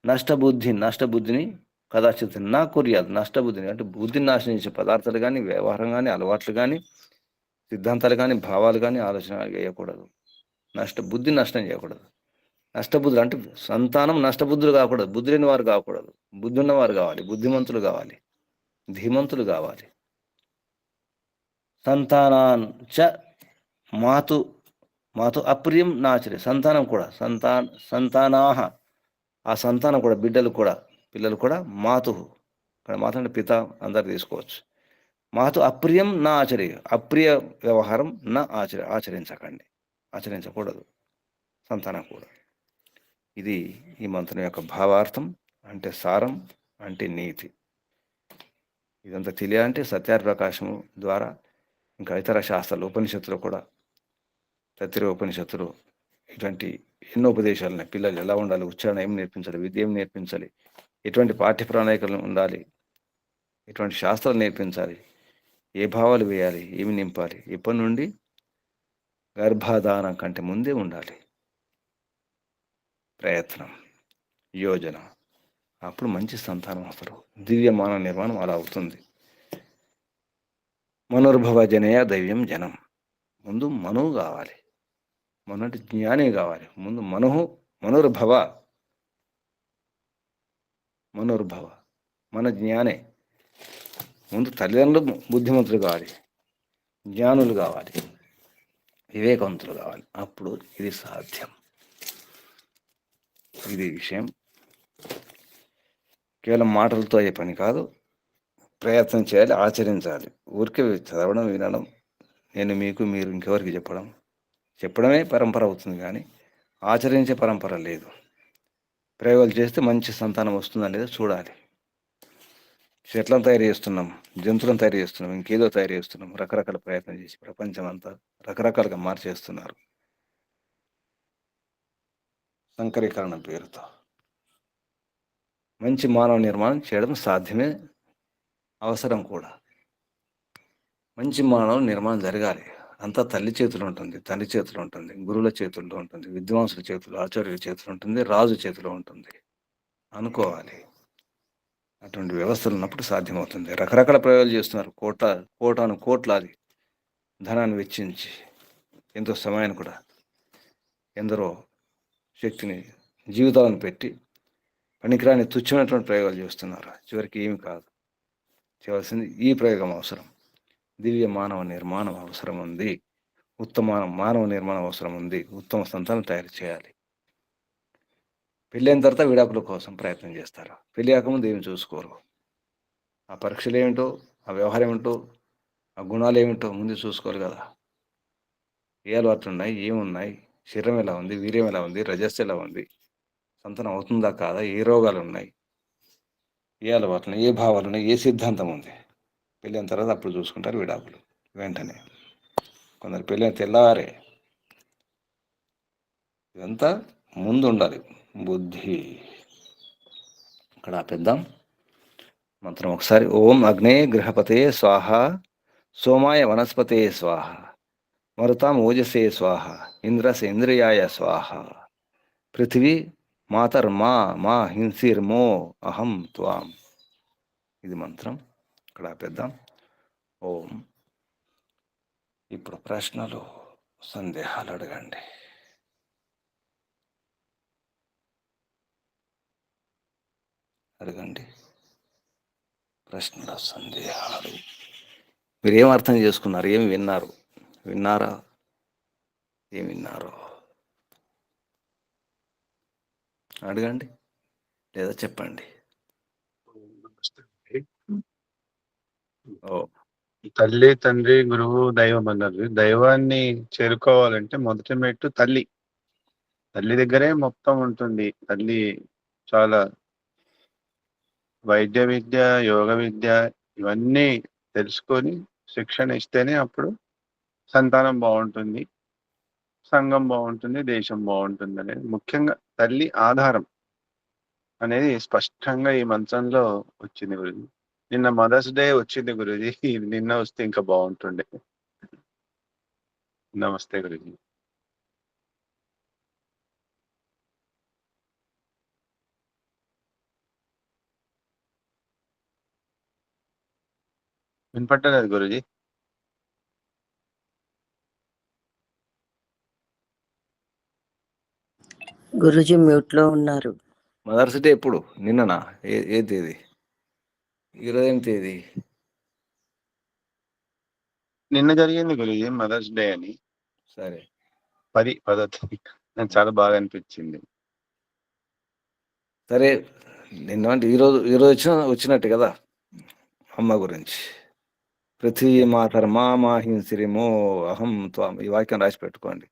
Speaker 1: నష్టబుద్ధిని కదాచిత్ నా కుర్యాదు, నష్టబుద్ధిని అంటే బుద్ధిని నాశనం చేసే పదార్థాలు కానీ, వ్యవహారం కానీ, అలవాట్లు కానీ, సిద్ధాంతాలు కానీ, భావాలు కానీ, ఆలోచన వేయకూడదు. బుద్ధిని నష్టం చేయకూడదు. నష్టబుద్ధులు అంటే సంతానం నష్టబుద్ధులు కాకూడదు, బుద్ధి లేని వారు కాకూడదు. బుద్ధి ఉన్నవారు కావాలి, బుద్ధిమంతులు కావాలి, ధీమంతులు కావాలి. సంతానాన్ చ మాతు, మాతు అప్రియం నాచరి, సంతానం కూడా, సంతానాహ ఆ సంతానం కూడా, బిడ్డలు కూడా, పిల్లలు కూడా. మాతు, ఇక్కడ మాత అంటే పిత, అందరు తీసుకోవచ్చు. మాతు అప్రియం నా ఆచరి, అప్రియ వ్యవహారం నా ఆచరించకండి, ఆచరించకూడదు సంతానం కూడా. ఇది ఈ మంత్రం యొక్క భావార్థం, అంటే సారం, అంటే నీతి. ఇదంతా తెలియాలంటే సత్యార్థ ప్రకాశము ద్వారా, ఇంకా ఇతర శాస్త్రాలు, ఉపనిషత్తులు కూడా, తత్తిర ఉపనిషత్తులు ఇటువంటి ఎన్నో ఉపదేశాలు. పిల్లలు ఎలా ఉండాలి, ఉచ్చారణ ఏం నేర్పించాలి, విద్య ఏం నేర్పించాలి, ఎటువంటి పాఠ్య ప్రణాళికలు ఉండాలి, ఎటువంటి శాస్త్రాలు నేర్పించాలి, ఏ భావాలు వేయాలి, ఏమి నింపాలి, ఇప్పటి నుండి గర్భాధానం కంటే ముందే ఉండాలి ప్రయత్నం, యోజన. అప్పుడు మంచి సంతానం వస్తారు. దివ్యమాన నిర్మాణం అలా అవుతుంది. మనోర్భవ జనయ దైవ్యం జనం. ముందు మనువు కావాలి, మొన్నటి జ్ఞానే కావాలి. ముందు మనోర్భవ మన జ్ఞానే. ముందు తల్లిదండ్రులు బుద్ధిమంతులు కావాలి, జ్ఞానులు కావాలి, వివేకవంతులు కావాలి. అప్పుడు ఇది సాధ్యం. ఇది విషయం. కేవలం మాటలతో అయ్యే పని కాదు, ప్రయత్నం చేయాలి, ఆచరించాలి. ఊరికే చదవడం, వినడం, నేను మీకు, మీరు ఇంకెవరికి చెప్పడమే పరంపర అవుతుంది, కానీ ఆచరించే పరంపర లేదు. ప్రయోగాలు చేస్తే మంచి సంతానం వస్తుందా లేదా చూడాలి. చెట్లను తయారు చేస్తున్నాం, జంతువులను తయారు చేస్తున్నాం, ఇంకేదో తయారు చేస్తున్నాం. రకరకాల ప్రయత్నం చేసి ప్రపంచం అంతా రకరకాలుగా మార్చేస్తున్నారు. సంకరీకరణ పేరుతో మంచి మానవ నిర్మాణం చేయడం సాధ్యమే, అవసరం కూడా. మంచి మానవ నిర్మాణం జరగాలి. అంతా తల్లి చేతులు ఉంటుంది, తండ్రి చేతులు ఉంటుంది, గురువుల చేతుల్లో ఉంటుంది, విద్వాంసుల చేతులు, ఆచార్యుల చేతులు ఉంటుంది, రాజు చేతిలో ఉంటుంది అనుకోవాలి. అటువంటి వ్యవస్థలు ఉన్నప్పుడు సాధ్యమవుతుంది. రకరకాల ప్రయోగాలు చేస్తున్నారు. కోటాను కోట్లాది ధనాన్ని వెచ్చించి, ఎంతో సమయాన్ని కూడా, ఎందరో శక్తిని, జీవితాలను పెట్టి పనికిరాని తుచ్చమైనటువంటి ప్రయోగాలు చేస్తున్నారు. చివరికి ఏమి కాదు. చేయవలసింది ఈ ప్రయోగం అవసరం. దివ్య మానవ నిర్మాణం అవసరం ఉంది. ఉత్తమ మానవ నిర్మాణం అవసరం ఉంది. ఉత్తమ సంతానం తయారు చేయాలి. పెళ్ళైన తర్వాత విడాకుల కోసం ప్రయత్నం చేస్తారు. పెళ్ళి కాకముందు ఏమి చూసుకోరు. ఆ పరీక్షలు ఏమిటో, ఆ వ్యవహారం ఏమిటో, ఆ గుణాలు ఏమిటో ముందు చూసుకోరు కదా. ఏ అలవాట్లు ఉన్నాయి, ఏమున్నాయి, శరీరం ఎలా ఉంది, వీర్యం ఎలా ఉంది, రజస్సు ఎలా ఉంది, సంతానం అవుతుందా కాదా, ఏ రోగాలు ఉన్నాయి, ఏ అలవాట్లు ఉన్నాయి, ఏ భావాలు ఉన్నాయి, ఏ సిద్ధాంతం ఉంది. పెళ్ళైన తర్వాత అప్పుడు చూసుకుంటారు విడాకులు వెంటనే. కొందరు పెళ్ళైన తెల్లవారే. ఇదంతా ముందు ఉండాలి బుద్ధి. ఇక్కడ ఆపేద్దాం. మంత్రం ఒకసారి. ఓం అగ్నే గృహపతే స్వాహ, సోమాయ వనస్పతే స్వాహ, మరుతాం ఓజసే స్వాహ, ఇంద్రసేంద్రియాయ స్వాహ, పృథివీ మాతర్మా మా హింసిర్మో అహం త్వాం. ఇది మంత్రం. ఇక్కడ ఆపేద్దాం. ఓం. ఇప్పుడు ప్రశ్నలు, సందేహాలు అడగండి. అడగండి ప్రశ్నలు, సందేహాలు. మీరు ఏం అర్థం చేసుకున్నారు, ఏం విన్నారు, విన్నారా, ఏం విన్నారో అడగండి లేదా చెప్పండి. ఓ,
Speaker 3: తల్లి, తండ్రి, గురువు, దైవం అన్నారు. దైవాన్ని చేరుకోవాలంటే మొదటి మెట్టు తల్లి. తల్లి దగ్గరే మొత్తం ఉంటుంది. తల్లి చాలా వైద్య విద్య, యోగ విద్య ఇవన్నీ తెలుసుకొని శిక్షణ ఇస్తేనే అప్పుడు సంతానం బాగుంటుంది, సంఘం బాగుంటుంది, దేశం బాగుంటుంది అనేది ముఖ్యంగా తల్లి ఆధారం అనేది స్పష్టంగా ఈ మంత్రంలో వచ్చింది గురుజీ. నిన్న మదర్స్ డే వచ్చింది గురుజీ, నిన్న వస్తే ఇంకా బాగుంటుండే. నమస్తే గురుజీ. వినపట్టలేదు గురుజీ.
Speaker 4: గురుజీ మ్యూట్ లో ఉన్నారు.
Speaker 1: మదర్స్ డే ఎప్పుడు? నిన్ననా? ఏ తేదీ? ఈరోజు ఏం తేదీ?
Speaker 3: నిన్న జరిగింది గురుజీ మదర్స్ డే అని.
Speaker 1: సరే,
Speaker 3: 10వ తారీఖు. నాకు చాలా బాగా అనిపించింది.
Speaker 1: సరే. నిన్న అంటే ఈరోజు వచ్చినట్టు కదా అమ్మ గురించి. పృథ్వీ మాతర్మా మా హింసిరిమో అహం త్వాం. ఈ వాక్యం రాసి పెట్టుకోండి.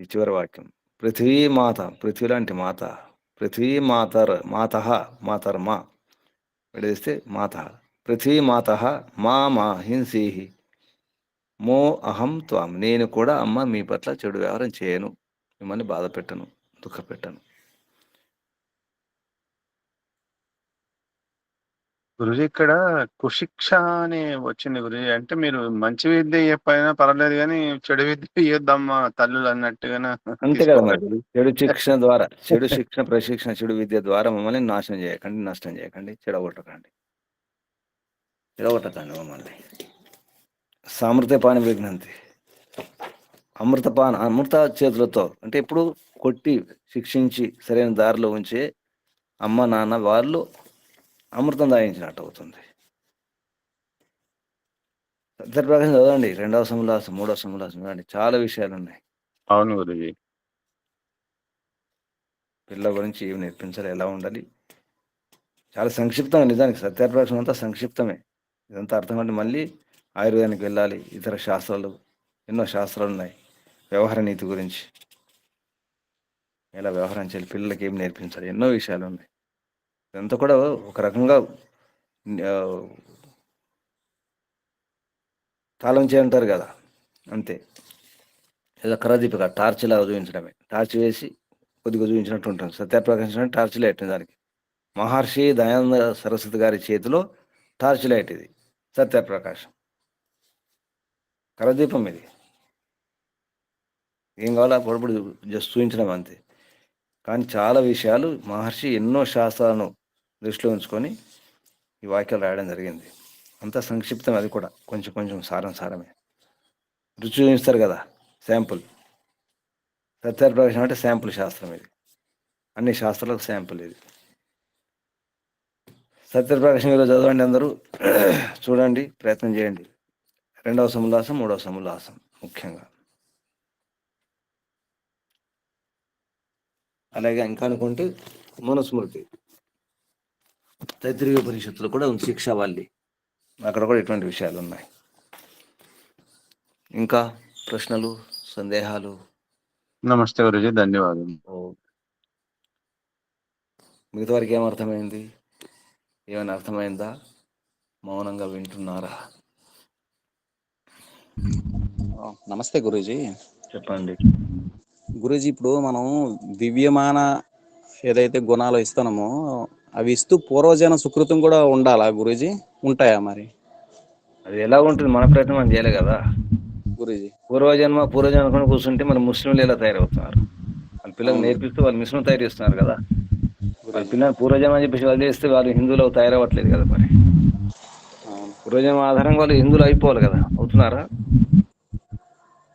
Speaker 1: ఈ చివరి వాక్యం. పృథ్వీ మాత, పృథ్వీ లాంటి మాత. పృథ్వీ మాతర్మా విడదీస్తే మాత. పృథ్వీ మాత మా హింసి మో అహం త్వాం. నేను కూడా అమ్మ మీ పట్ల చెడు వ్యవహారం చేయను, మిమ్మల్ని బాధ పెట్టను, దుఃఖ పెట్టను.
Speaker 3: గురుజీ ఇక్కడ కుశిక్ష అని వచ్చింది గురుజీ. అంటే మీరు మంచి విద్య చెప్పైనా పర్వాలేదు కానీ చెడు విద్య ఇవ్వద్దమ్మా తల్లులు అన్నట్టుగా
Speaker 1: అంతే కదా మరి. చెడు శిక్షణ ద్వారా, చెడు శిక్షణ, ప్రశిక్షణ, చెడు విద్య ద్వారా మమ్మల్ని నాశనం చేయకండి, నష్టం చేయకండి, చెడగొట్టకండి మమ్మల్ని. సామృత్యపాని విఘ్నంతి. అమృత చేతులతో అంటే ఇప్పుడు కొట్టి శిక్షించి సరైన దారిలో ఉంచే అమ్మ నాన్న వాళ్ళు అమృతం దాయించినట్టు అవుతుంది. సత్యప్రకాశం చదవండి. 2వ సముల్లాసం, 3వ సముల్లాసం చదవండి. చాలా విషయాలు ఉన్నాయి.
Speaker 3: అవును గురుజీ.
Speaker 1: పిల్లల గురించి ఏమి నేర్పించాలి, ఎలా ఉండాలి, చాలా సంక్షిప్తంగా. నిజానికి సత్యప్రకాశం అంతా సంక్షిప్తమే. ఇదంతా అర్థం అంటే మళ్ళీ ఆయుర్వేదానికి వెళ్ళాలి. ఇతర శాస్త్రాలు, ఎన్నో శాస్త్రాలు ఉన్నాయి. వ్యవహార నీతి గురించి, ఎలా వ్యవహారం చేయాలి, పిల్లలకి ఏం నేర్పించాలి, ఎన్నో విషయాలు ఉన్నాయి. ఇదంతా కూడా ఒక రకంగా తాళం చేయంటారు కదా, అంతే. ఏదో కరదీపిక టార్చ్ లాగా చూపించడమే. టార్చ్ వేసి కొద్దిగా చూపించినట్టు ఉంటుంది. సత్యప్రకాశం అంటే టార్చ్ లైట్ దానికి. మహర్షి దయానంద సరస్వతి గారి చేతిలో టార్చ్ లైట్ ఇది, సత్యప్రకాశం కరదీపం ఇది. ఏం కావాలో పొడపడి జస్ట్ చూపించడం అంతే. కానీ చాలా విషయాలు మహర్షి ఎన్నో శాస్త్రాలను దృష్టిలో ఉంచుకొని ఈ వాక్యాలు రాయడం జరిగింది. అంత సంక్షిప్తం, అది కూడా కొంచెం కొంచెం సారమే. రుచి చూపిస్తారు కదా, శాంపుల్. సత్యప్రకాశం అంటే శాంపుల్ శాస్త్రం ఇది, అన్ని శాస్త్రాలకు శాంపుల్ ఇది. సత్యప్రకాశం ఈరోజు చదవండి అందరూ, చూడండి, ప్రయత్నం చేయండి. 2వ సముల్లాసం, 3వ సముల్లాసం ముఖ్యంగా. అలాగే ఇంకా అనుకుంటే మనుస్మృతి, తైత్తిరీయ ఉపనిషత్తులు కూడా ఉంది, శిక్షావల్లి, అక్కడ కూడా ఇటువంటి విషయాలు ఉన్నాయి. ఇంకా ప్రశ్నలు, సందేహాలు?
Speaker 3: నమస్తే గురుజీ, ధన్యవాదాలు.
Speaker 1: మిగతా వారికి ఏమర్థమైంది? ఏమైనా అర్థమైందా? మౌనంగా వింటున్నారా?
Speaker 5: నమస్తే గురూజీ.
Speaker 1: చెప్పండి.
Speaker 5: గురూజీ, ఇప్పుడు మనం దివ్యమాన ఏదైతే గుణాలు ఇస్తున్నామో అవి ఇస్తూ పూర్వజన సుకృతం కూడా ఉండాలా గురూజీ? ఉంటాయా మరి?
Speaker 1: అది ఎలా ఉంటుంది, మన ప్రయత్నం మనం చేయలే కదా
Speaker 5: గురూజీ.
Speaker 1: పూర్వజన్మ అనుకుని కూర్చుంటే మరి ముస్లింలు ఎలా తయారవుతున్నారు? వాళ్ళ పిల్లలకు నేర్పిస్తూ వాళ్ళు ముస్లిం తయారు చేస్తున్నారు కదా. వాళ్ళ పిల్లలు పూర్వజన్మ అని చెప్పేసి వదిలేస్తే వాళ్ళు హిందువులు తయారవ్వట్లేదు కదా. మరి పూర్వజన్మ ఆధారంగా వాళ్ళు హిందువులు అయిపోవాలి కదా. అవుతున్నారా?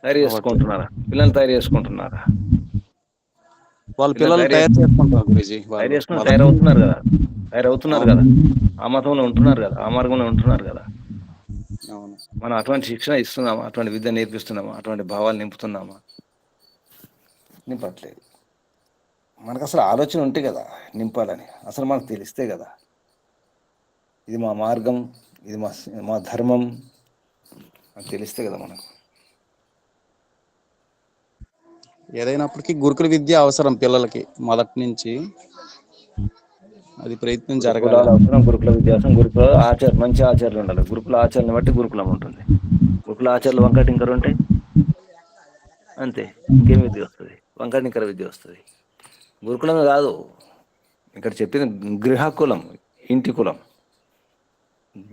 Speaker 1: తయారు చేసుకుంటున్నారా? పిల్లలు తయారు చేసుకుంటున్నారా?
Speaker 5: వాళ్ళ పిల్లలు తయారు చేసుకుంటారు గురూజీ.
Speaker 1: తయారవుతున్నారు కదా. ఆ మతంలో ఉంటున్నారు కదా, ఆ మార్గంలో ఉంటున్నారు కదా. మనం అటువంటి శిక్షణ ఇస్తున్నామా? అటువంటి విద్య నేర్పిస్తున్నామా? అటువంటి భావాలు నింపుతున్నామా? నింపట్లేదు. మనకు అసలు ఆలోచన ఉంటే కదా నింపాలని, అసలు మనకు తెలిస్తే కదా ఇది మా మార్గం, ఇది మా ధర్మం అని తెలిస్తే కదా మనకు.
Speaker 5: ఏదైనప్పటికీ గురుకుల విద్య అవసరం పిల్లలకి మొదటి నుంచి. అది ప్రయత్నం జరగాలి.
Speaker 1: అవసరం గురుకుల విద్యాసం. గురుకుల మంచి ఆచార్యులు ఉండాలి. గురుకుల ఆచార్యులను బట్టి గురుకులం ఉంటుంది. గురుకుల ఆచార్యులు వంకటింకర ఉంటే అంతే, ఇంకేం విద్య వస్తుంది? వంకటింకర విద్య వస్తుంది. గురుకులం కాదు ఇక్కడ చెప్పింది, గృహకులం, ఇంటి కులం.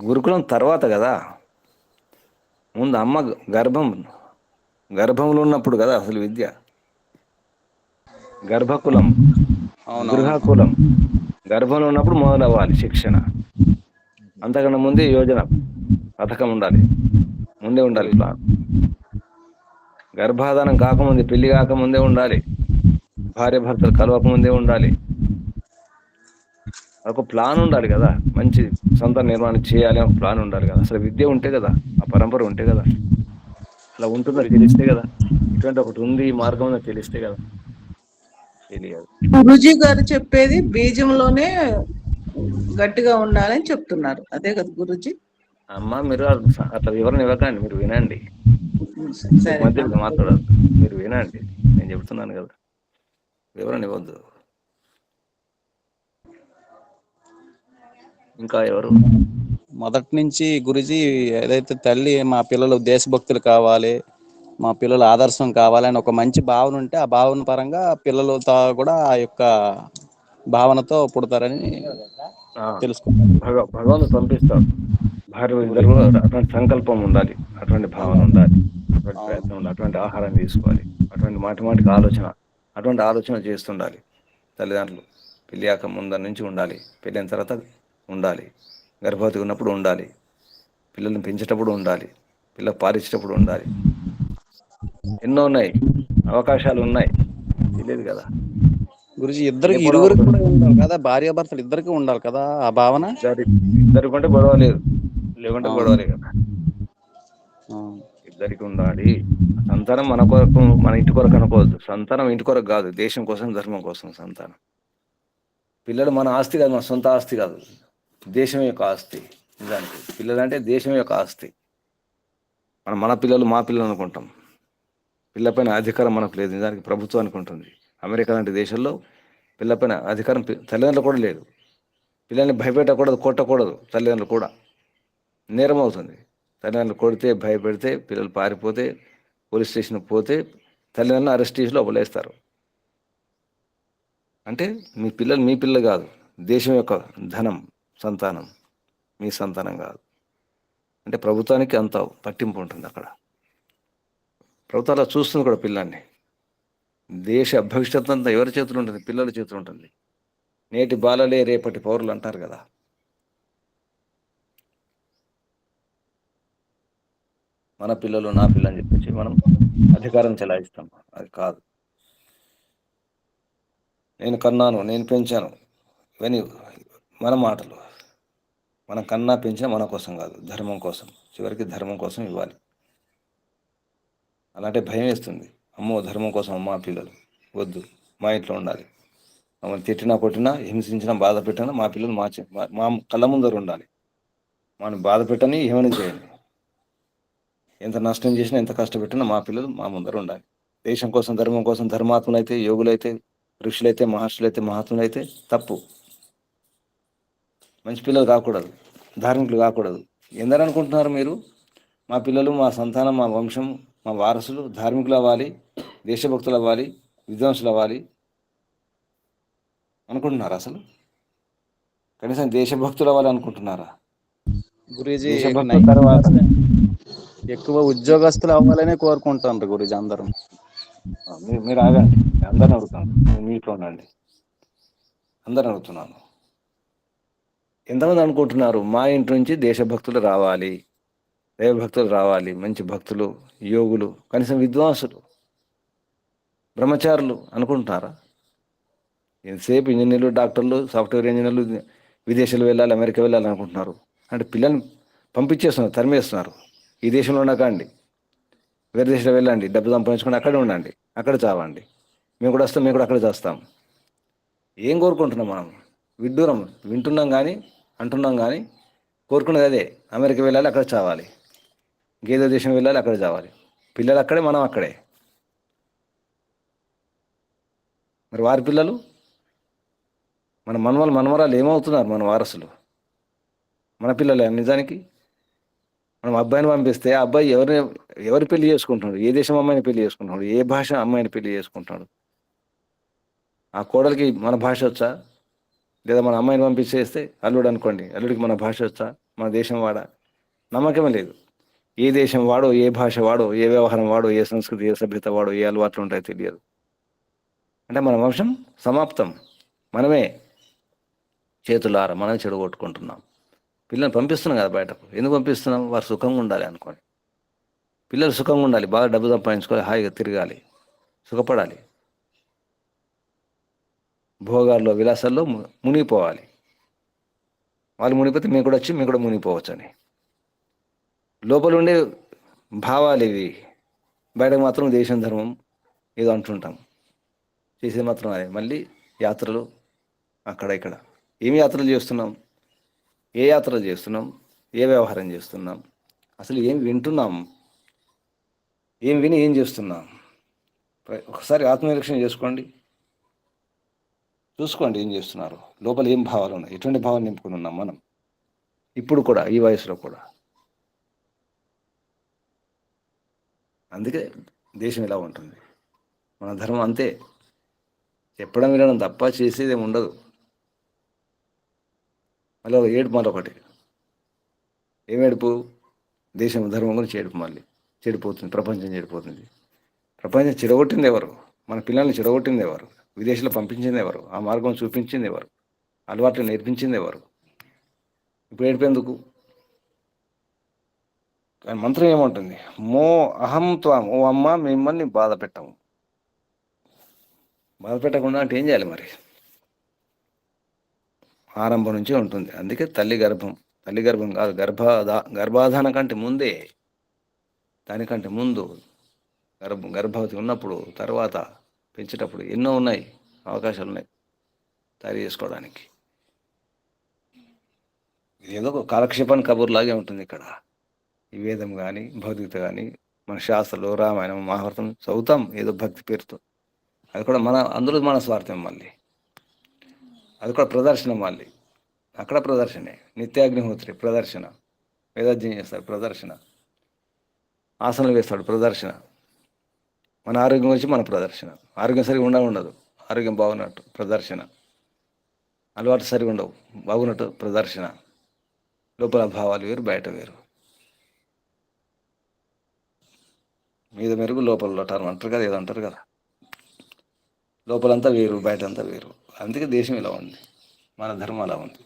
Speaker 1: గురుకులం తర్వాత కదా, ముందు అమ్మ గర్భంలో ఉన్నప్పుడు కదా అసలు విద్య. గర్భకులం, గృహకులం. గర్భంలో ఉన్నప్పుడు మొదలవ్వాలి శిక్షణ. అంతకన్నా ముందే యోజన, పథకం ఉండాలి, ముందే ఉండాలి ప్లాన్. గర్భాధానం కాకముందే, పెళ్లి కాకముందే ఉండాలి, భార్య భర్తలు కలవకముందే ఉండాలి. ఒక ప్లాన్ ఉండాలి కదా. మంచి సంతాన నిర్మాణం చేయాలి, ఒక ప్లాన్ ఉండాలి కదా. అసలు విద్య ఉంటే కదా, ఆ పరంపర ఉంటే కదా. అలా ఉంటుందో తెలిస్తే కదా, ఇటువంటి ఒకటి ఉంది ఈ మార్గం తెలిస్తే కదా. తెలియదు.
Speaker 6: గురుజీ గారు చెప్పేది బీజంలోనే గట్టిగా ఉండాలని చెప్తున్నారు, అదే కదా గురుజీ?
Speaker 1: అమ్మ మీరు అట్లా వివరణ ఇవ్వకండి, మీరు వినండి. మధ్యలో మాట్లాడద్దు, మీరు వినండి. నేను చెబుతున్నాను కదా, వివరణ ఇవ్వద్దు. ఇంకా ఎవరు?
Speaker 5: మొదటి నుంచి గురుజీ ఏదైతే తల్లి మా పిల్లలు దేశభక్తులు కావాలి, మా పిల్లలు ఆదర్శం కావాలని ఒక మంచి భావన ఉంటే ఆ భావన పరంగా పిల్లలతో కూడా ఆ యొక్క భావనతో పుడతారని తెలుసుకున్నాను.
Speaker 1: భగవంతుడు పంపిస్తాడు. భార్య ఇద్దరు అటువంటి సంకల్పం ఉండాలి, అటువంటి భావన ఉండాలి, అటువంటి ప్రయత్నం ఉండాలి, అటువంటి ఆహారం తీసుకోవాలి, అటువంటి మాటికి ఆలోచన, అటువంటి ఆలోచన చేస్తుండాలి. తల్లిదండ్రులు పెళ్ళాక ముందర నుంచి ఉండాలి, పెళ్ళైన తర్వాత ఉండాలి, గర్భవతి ఉన్నప్పుడు ఉండాలి, పిల్లల్ని పెంచేటప్పుడు ఉండాలి, పిల్లలు పాలించేటప్పుడు ఉండాలి. ఎన్నో ఉన్నాయి, అవకాశాలు ఉన్నాయి, తెలియదు కదా.
Speaker 5: గురుజీ ఇరువురికి కూడా ఉండాలి కదా, భార్యాభర్తలు ఇద్దరికి ఉండాలి కదా ఆ భావన.
Speaker 1: ఇద్దరికి ఉంటే గొడవ లేదు, లేకుంటే గొడవలే కదా. ఇద్దరికి ఉండాలి. సంతానం మన కొరకు, మన ఇంటి కొరకు అనుకోవద్దు. సంతానం ఇంటి కొరకు కాదు, దేశం కోసం, ధర్మం కోసం సంతానం. పిల్లలు మన ఆస్తి కాదు, మన సొంత ఆస్తి కాదు, దేశం యొక్క ఆస్తి. నిజానికి పిల్లలు అంటే దేశం యొక్క ఆస్తి. మన పిల్లలు మా పిల్లలు అనుకుంటాం. పిల్లపైన అధికారం మనకు లేదు, నిజానికి ప్రభుత్వానికి ఉంటుంది. అమెరికా లాంటి దేశంలో పిల్లపైన అధికారం తల్లిదండ్రులు కూడా లేదు. పిల్లల్ని భయపెట్టకూడదు, కొట్టకూడదు. తల్లిదండ్రులు కూడా నేరం అవుతుంది. తల్లిదండ్రులు కొడితే, భయపెడితే, పిల్లలు పారిపోతే, పోలీస్ స్టేషన్కి పోతే తల్లిదండ్రులను అరెస్ట్ చేసి లోపలేస్తారు. అంటే మీ పిల్లలు కాదు, దేశం యొక్క ధనం, సంతానం, మీ సంతానం కాదు. అంటే ప్రభుత్వానికి అంత పట్టింపు ఉంటుంది అక్కడ. ప్రభుత్వం అలా చూస్తుంది కూడా పిల్లల్ని. దేశ భవిష్యత్తు అంతా ఎవరి చేతులు ఉంటుంది? పిల్లల చేతులు ఉంటుంది. నేటి బాలలే రేపటి పౌరులు అంటారు కదా. మన పిల్లలు నా పిల్లలు అని చెప్పేసి మనం అధికారం చెలాయిస్తాం. అది కాదు. నేను కన్నాను, నేను పెంచాను, ఇవన్నీ మన మాటలు. మనం కన్నా పెంచినా మన కోసం కాదు, ధర్మం కోసం. చివరికి ధర్మం కోసం ఇవ్వాలి. అలాంటి భయం వేస్తుంది. అమ్మో, ధర్మం కోసం అమ్మ పిల్లలు వద్దు, మా ఇంట్లో ఉండాలి. మమ్మల్ని తిట్టినా కొట్టినా హింసించినా బాధ పెట్టినా మా పిల్లలు మా కళ్ళ ముందర ఉండాలి. మనం బాధ పెట్టని ఏమని చేయండి, ఎంత నష్టం చేసినా ఎంత కష్టపెట్టినా మా పిల్లలు మా ముందర ఉండాలి. దేశం కోసం, ధర్మం కోసం ధర్మాత్ములైతే, యోగులైతే, ఋషులైతే, మహర్షులైతే, మహాత్ములైతే తప్పు. మంచి పిల్లలు కాకూడదు, ధార్మికులు కాకూడదు. ఎందరు అనుకుంటున్నారు మీరు? మా పిల్లలు, మా సంతానం, మా వంశం, మా వారసులు ధార్మికులు అవ్వాలి, దేశభక్తులు అవ్వాలి, విద్వాంసులు అవ్వాలి అనుకుంటున్నారా? అసలు కనీసం దేశభక్తులు అవ్వాలి అనుకుంటున్నారా?
Speaker 5: గురూజీ
Speaker 1: దేశభక్తుల తర్వాత
Speaker 5: ఎక్కువ ఉద్యోగస్తులు అవ్వాలనే కోరుకుంటారు గురూజీ అందరూ.
Speaker 1: మీరు ఆగండి, అందరిని అడుగుతాను, మీట్లో ఉండండి, అందరిని అడుగుతున్నాను. ఎంతమంది అనుకుంటున్నారు మా ఇంటి నుంచి దేశభక్తులు రావాలి, దైవభక్తులు రావాలి, మంచి భక్తులు, యోగులు, కనీసం విద్వాంసులు, బ్రహ్మచారులు అనుకుంటున్నారా? ఎంతసేపు ఇంజనీర్లు, డాక్టర్లు, సాఫ్ట్వేర్ ఇంజనీర్లు విదేశాలు వెళ్ళాలి, అమెరికా వెళ్ళాలి అనుకుంటున్నారు. అంటే పిల్లల్ని పంపించేస్తున్నారు, తరిమేస్తున్నారు. ఈ దేశంలో ఉండకండి, వేరే దేశంలో వెళ్ళండి, డబ్బు సంపాదించుకొని అక్కడే ఉండండి, అక్కడ చావండి, మేము కూడా వస్తాం, మేము కూడా అక్కడ చేస్తాం. ఏం కోరుకుంటున్నాం మనం? విడ్డూరం వింటున్నాం కానీ, అంటున్నాం కానీ, కోరుకునేది అదే. అమెరికా వెళ్ళాలి, అక్కడ చావాలి, గేదో దేశం వెళ్ళాలి, అక్కడ చావాలి. పిల్లలు అక్కడే, మనం అక్కడే. మరి వారి పిల్లలు, మన మనవరాలు ఏమవుతున్నారు? మన వారసులు మన పిల్లలే. నిజానికి మనం అబ్బాయిని పంపిస్తే ఆ అబ్బాయి ఎవరి పెళ్లి చేసుకుంటున్నాడు? ఏ దేశం అమ్మాయిని పెళ్లి చేసుకుంటున్నాడు? ఏ భాష అమ్మాయిని పెళ్లి చేసుకుంటున్నాడు? ఆ కోడలికి మన భాష వచ్చా? లేదా మన అమ్మాయిని పంపించేస్తే అల్లుడు అనుకోండి, అల్లుడికి మన భాష వచ్చా? మన దేశం వాడా? నమ్మకమే లేదు. ఏ దేశం వాడో, ఏ భాష వాడో, ఏ వ్యవహారం వాడో, ఏ సంస్కృతి, ఏ సభ్యత వాడో, ఏ అలవాట్లు ఉంటాయో తెలియదు. అంటే మన వంశం సమాప్తం. మనమే చేతులారా మనం చెడగొట్టుకుంటున్నాం. పిల్లల్ని పంపిస్తున్నాం కదా బయటకు. ఎందుకు పంపిస్తున్నాం? వారు సుఖంగా ఉండాలి అనుకోండి. పిల్లలు సుఖంగా ఉండాలి, బాగా డబ్బు సంపాదించుకోవాలి, హాయిగా తిరగాలి, సుఖపడాలి, భోగాల్లో విలాసాల్లో మునిగిపోవాలి. వాళ్ళు మునిగిపోతే మేము కూడా వచ్చి మేము కూడా మునిగిపోవచ్చు అని లోపల ఉండే భావాలు ఇవి. బయటకు మాత్రం దేశం, ధర్మం ఏదో అంటుంటాం, చేసేది మాత్రం అదే. మళ్ళీ యాత్రలు అక్కడ ఇక్కడ. ఏమి యాత్రలు చేస్తున్నాం? ఏ యాత్రలు చేస్తున్నాం? ఏ వ్యవహారం చేస్తున్నాం? అసలు ఏం వింటున్నాం? ఏం విని ఏం చేస్తున్నాం? ఒకసారి ఆత్మనిరీక్షణ చేసుకోండి, చూసుకోండి ఏం చేస్తున్నారు, లోపల ఏం భావాలు ఉన్నాయి, ఎటువంటి భావాలు నింపుకుని ఉన్నాం మనం ఇప్పుడు కూడా, ఈ వయసులో కూడా. అందుకే దేశం ఇలా ఉంటుంది. మన ధర్మం అంతే, చెప్పడం వినడం తప్ప చేసేది ఏమి ఉండదు. మళ్ళీ ఏడుపు, మరొకటి ఏం ఏడుపు? దేశం, ధర్మం గురించి ఏడుపు. మళ్ళీ చెడిపోతుంది, ప్రపంచం చెడిపోతుంది. ప్రపంచం చెడగొట్టింది ఎవరు? మన పిల్లల్ని చెడగొట్టింది ఎవరు? విదేశాల్లో పంపించింది ఎవరు? ఆ మార్గం చూపించింది ఎవరు? అలవాట్లు నేర్పించింది ఎవరు? ఇప్పుడు ఏడిపేందుకు? కానీ మంత్రం ఏముంటుంది? మో అహం త్వాం, ఓ అమ్మ మిమ్మల్ని బాధ పెట్టము. బాధ పెట్టకుండా అంటే ఏం చేయాలి మరి? ఆరంభం నుంచే ఉంటుంది. అందుకే తల్లి గర్భం కాదు, గర్భాధానం కంటే ముందే, దానికంటే ముందు గర్భవతి ఉన్నప్పుడు, తర్వాత పెంచేటప్పుడు ఎన్నో ఉన్నాయి, అవకాశాలు ఉన్నాయి తయారు చేసుకోవడానికి. ఏదో ఒక కాలక్షేపాన్ని కబుర్లాగే ఉంటుంది ఇక్కడ. ఈ వేదం కానీ, భౌతికత కానీ, మన శాస్త్రాలు, రామాయణం, మహాభారతం చదువుతాం ఏదో భక్తి పేరుతో. అది కూడా అందులో మన స్వార్థం. మళ్ళీ అది కూడా ప్రదర్శన. మళ్ళీ అక్కడ ప్రదర్శనే. నిత్యాగ్నిహోత్రి ప్రదర్శన, వేదాధ్యయనం చేస్తాడు ప్రదర్శన, ఆసనాలు వేస్తాడు ప్రదర్శన, మన ఆరోగ్యం గురించి మన ప్రదర్శన. ఆరోగ్యం సరిగా ఉండదు, ఆరోగ్యం బాగున్నట్టు ప్రదర్శన, అలవాటు సరిగా ఉండవు బాగున్నట్టు ప్రదర్శన, లోపల భావాలు వేరు బయట వేరు, మీద మెరుగు లోపల లొటారు అంటారు కదా, ఏదో అంటారు కదా, లోపలంతా వేరు బయటంతా వేరు. అందుకే దేశం ఇలా ఉంది, మన ధర్మం అలా ఉంది.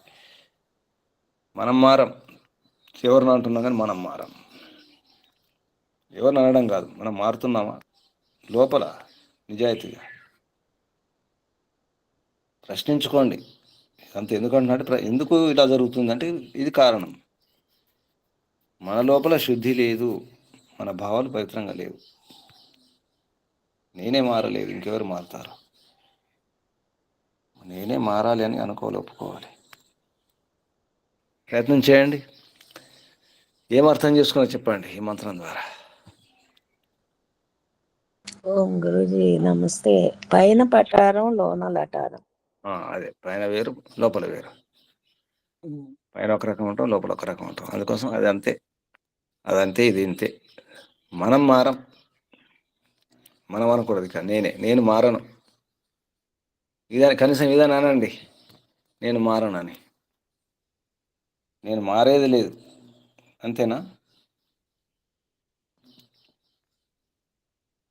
Speaker 1: మనం మారం, ఎవరిని అంటున్నాం కానీ మనం మారం. ఎవరిని అనడం కాదు, మనం మారుతున్నామా లోపల నిజాయితీగా ప్రశ్నించుకోండి. అంత ఎందుకంటున్నట్టు ఎందుకు ఇలా జరుగుతుందంటే ఇది కారణం. మన లోపల శుద్ధి లేదు, మన భావాలు పవిత్రంగా లేవు. నేనే మారలేదు, ఇంకెవరు మారుతారు? నేనే మారాలి అని అనుకోవాలి, ఒప్పుకోవాలి. ప్రయత్నం చేయండి. ఏం అర్థం చేసుకున్నా చెప్పండి ఈ మంత్రం ద్వారా.
Speaker 4: ఓం గురుజీ నమస్తే. పైన పటారం లోన లటారం.
Speaker 1: అదే పైన వేరు లోపల వేరు. పైన ఒక రకం ఉంటాం, లోపల ఒక రకం ఉంటాం. అందుకోసం అది అంతే, అదంతే, ఇది ఇంతే. మనం మారం, మనం అనకూడదు. ఇక నేను మారను, కనీసం ఇదని అనండి, నేను మారనని. నేను మారేది లేదు, అంతేనా?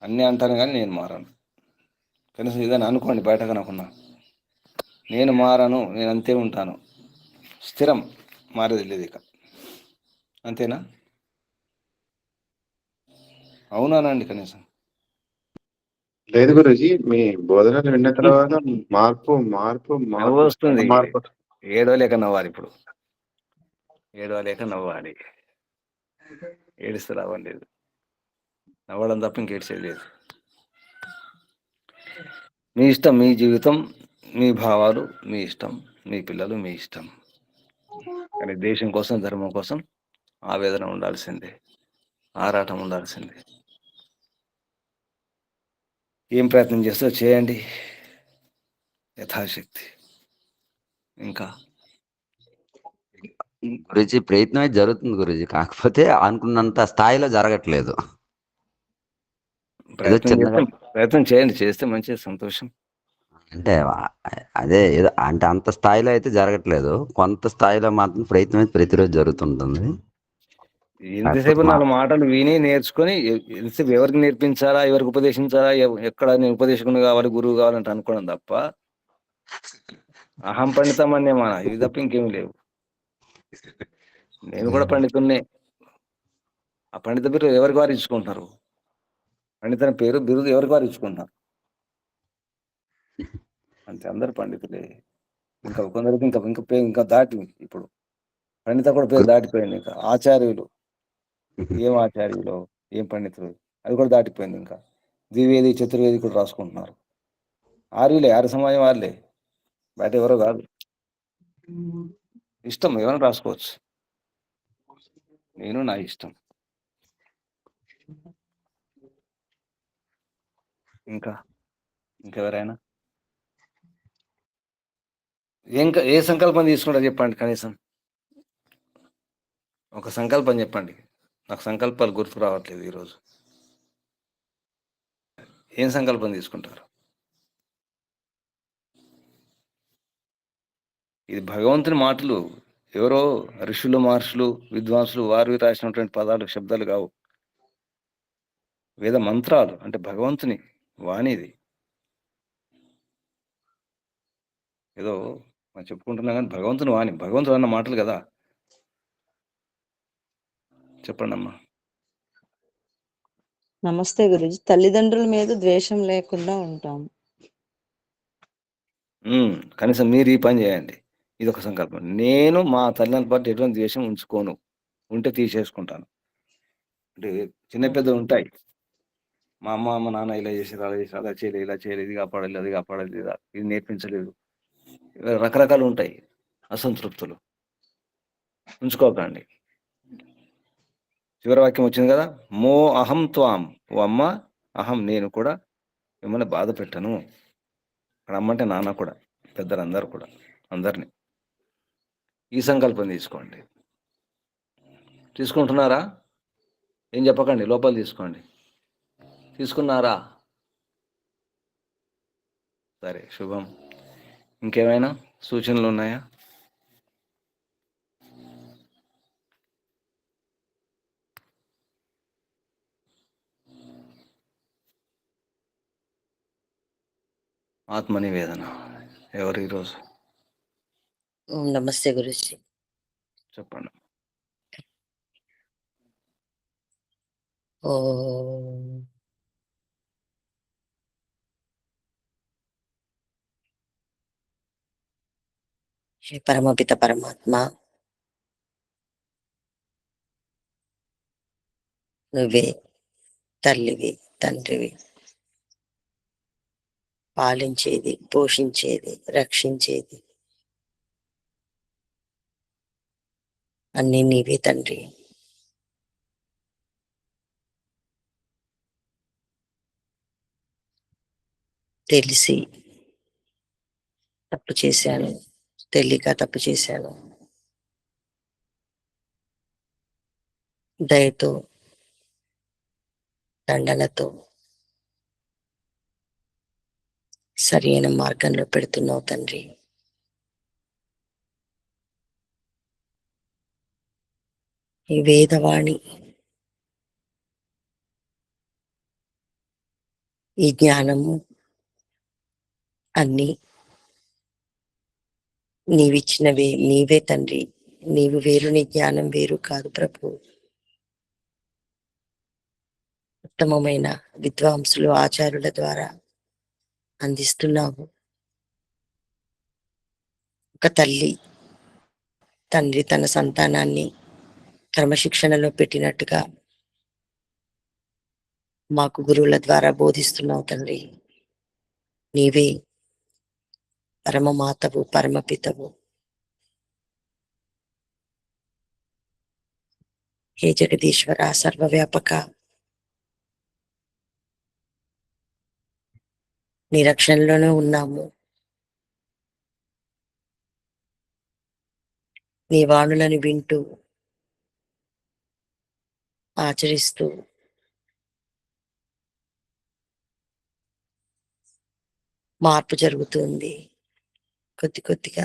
Speaker 1: అన్నీ అంటాను కానీ నేను మారను. కనీసం ఇదని అనుకోండి, బయట కనుకున్నా. నేను మారను, నేను అంతే ఉంటాను, స్థిరం, మారేది లేదు ఇక, అంతేనా? అవునానండి కనీసం.
Speaker 3: లేదు గురుజీ, మీ బోధనలు విన్న తర్వాత మార్పు మార్పు
Speaker 1: నవ్వు
Speaker 3: మార్పు
Speaker 1: వస్తుంది,
Speaker 3: మార్పు.
Speaker 1: ఏడవలేక నవ్వాలి. ఇప్పుడు ఏడవలేక నవ్వాలి, ఏడిస్తే రావడం లేదు, నవ్వడం తప్ప ఇంకేడ్చేది లేదు. మీ ఇష్టం, మీ జీవితం, మీ భావాలు మీ ఇష్టం, మీ పిల్లలు మీ ఇష్టం. కానీ దేశం కోసం, ధర్మం కోసం ఆవేదన ఉండాల్సిందే, ఆరాటం ఉండాల్సిందే. ఏం ప్రయత్నం చేస్తో చేయండి యథాశక్తి. ఇంకా
Speaker 7: గురుజీ ప్రయత్నం అయితే జరుగుతుంది గురుజీ, కాకపోతే అనుకున్నంత స్థాయిలో జరగట్లేదు. ఏదో చిన్నగా
Speaker 1: ప్రయత్నం చేయండి, చేస్తే మంచి సంతోషం.
Speaker 7: అంటే అదే ఏదో అంటే అంత స్థాయిలో అయితే జరగట్లేదు, కొంత స్థాయిలో మాత్రం ప్రయత్నం అయితే ప్రతిరోజు జరుగుతుంటుంది.
Speaker 1: ఎంతసేపు 4 మాటలు విని నేర్చుకొని ఎంతసేపు ఎవరికి నేర్పించాలా, ఎవరికి ఉపదేశించాలా, ఎక్కడ నేను ఉపదేశకుని కావాలి, గురువు కావాలంటే అనుకోవడం తప్ప అహం పండితం అనే మన ఇది తప్ప ఇంకేమీ లేవు. నేను కూడా పండితున్నే. ఆ పండిత బిరుదు ఎవరికి వారు ఇచ్చుకుంటారు? పండితుని పేరు బిరుదు ఎవరికి వారు ఇచ్చుకుంటారు? అంతే, అందరు పండితులే. ఇంకా కొందరికి ఇంకా దాటి, ఇప్పుడు పండిత కూడా పేరు దాటిపోయింది. ఇంకా ఆచార్యులు, ఏం ఆచార్యులు, ఏం పండితులు, అది కూడా దాటిపోయింది. ఇంకా ద్వివేది, చతుర్వేది కూడా రాసుకుంటున్నారు. ఆర్యులే, ఆర్య సమాజం వాళ్ళే, బయట ఎవరో కాదు. ఇష్టం, ఏమైనా రాసుకోవచ్చు. నేను నా ఇష్టం. ఇంకెవరైనా ఏ సంకల్పం తీసుకుంటారు చెప్పండి. కనీసం ఒక సంకల్పం చెప్పండి. నాకు సంకల్పాలు గుర్తు రావట్లేదు ఈరోజు. ఏం సంకల్పం తీసుకుంటారు? ఇది భగవంతుని మాటలు, ఎవరో ఋషులు, మహర్షులు, విద్వాంసులు వారు రాసినటువంటి పదాలు, శబ్దాలు కావు. వేద మంత్రాలు, అంటే భగవంతుని వాణిది. ఏదో మనం చెప్పుకుంటున్నా కానీ భగవంతుని వాణి, భగవంతుడు అన్న మాటలు కదా. చెప్పండి అమ్మా.
Speaker 2: నమస్తే గురుజీ. తల్లిదండ్రుల మీద ద్వేషం లేకుండా ఉంటాం.
Speaker 1: కనీసం మీరు ఈ పని చేయండి. ఇది ఒక సంకల్పం. నేను మా తల్లిదండ్రుల పట్ల ఎటువంటి ద్వేషం ఉంచుకోను, ఉంటే తీసేసుకుంటాను. అంటే చిన్న పెద్ద ఉంటాయి. మా అమ్మ మా నాన్న ఇలా చేసారు, అలా చేసారు, అలా చేయలేదు, ఇలా చేయలేదు, ఇది కాపాడలేదు, అది కాపాడలేదు, ఇది నేర్పించలేదు, రకరకాలు ఉంటాయి అసంతృప్తులు. ఉంచుకోకండి. చివరి వాక్యం వచ్చింది కదా, మో అహం త్వాం, ఓ అమ్మ, అహం నేను కూడా మిమ్మల్ని బాధ పెట్టను. అక్కడ అమ్మంటే నాన్న కూడా, పెద్దలందరూ కూడా, అందరినీ. ఈ సంకల్పం తీసుకోండి. తీసుకుంటున్నారా? ఏం చెప్పకండి, లోపల తీసుకోండి. తీసుకున్నారా? సరే, శుభం. ఇంకేమైనా సూచనలు ఉన్నాయా? ఆత్మ నివేదన ఎవరు ఈరోజు
Speaker 4: నమస్తే గురుజీ.
Speaker 1: చెప్పండి.
Speaker 4: ఓ హే పరమపిత పరమాత్మ, నువ్వే తల్లివి, తండ్రివి, పాలించేది, పోషించేది, రక్షించేది అన్నీ నీవే తండ్రి. తెలిసి తప్పు చేశాను, తెలియక తప్పు చేశాను. దయతో, దండనతో సరైన మార్గంలో పెడుతున్నావు తండ్రి. ఈ వేదవాణి, ఈ జ్ఞానము అన్నీ నీవిచ్చినవే. నీవే తండ్రి. నీవు వేరు, నీ జ్ఞానం వేరు కాదు ప్రభు. ఉత్తమమైన విద్వాంసులు, ఆచార్యుల ద్వారా అందిస్తున్నావు. ఒక తల్లి, తండ్రి తన సంతానాన్ని క్రమశిక్షణలో పెట్టినట్టుగా మాకు గురువుల ద్వారా బోధిస్తున్నావు తండ్రి. నీవే పరమమాతవు, పరమపితవు. హే జగదీశ్వర, సర్వవ్యాపక, నీ రక్షణలోనే ఉన్నాము. నీ వాణులను వింటూ, ఆచరిస్తూ మార్పు జరుగుతుంది కొద్ది కొద్దిగా.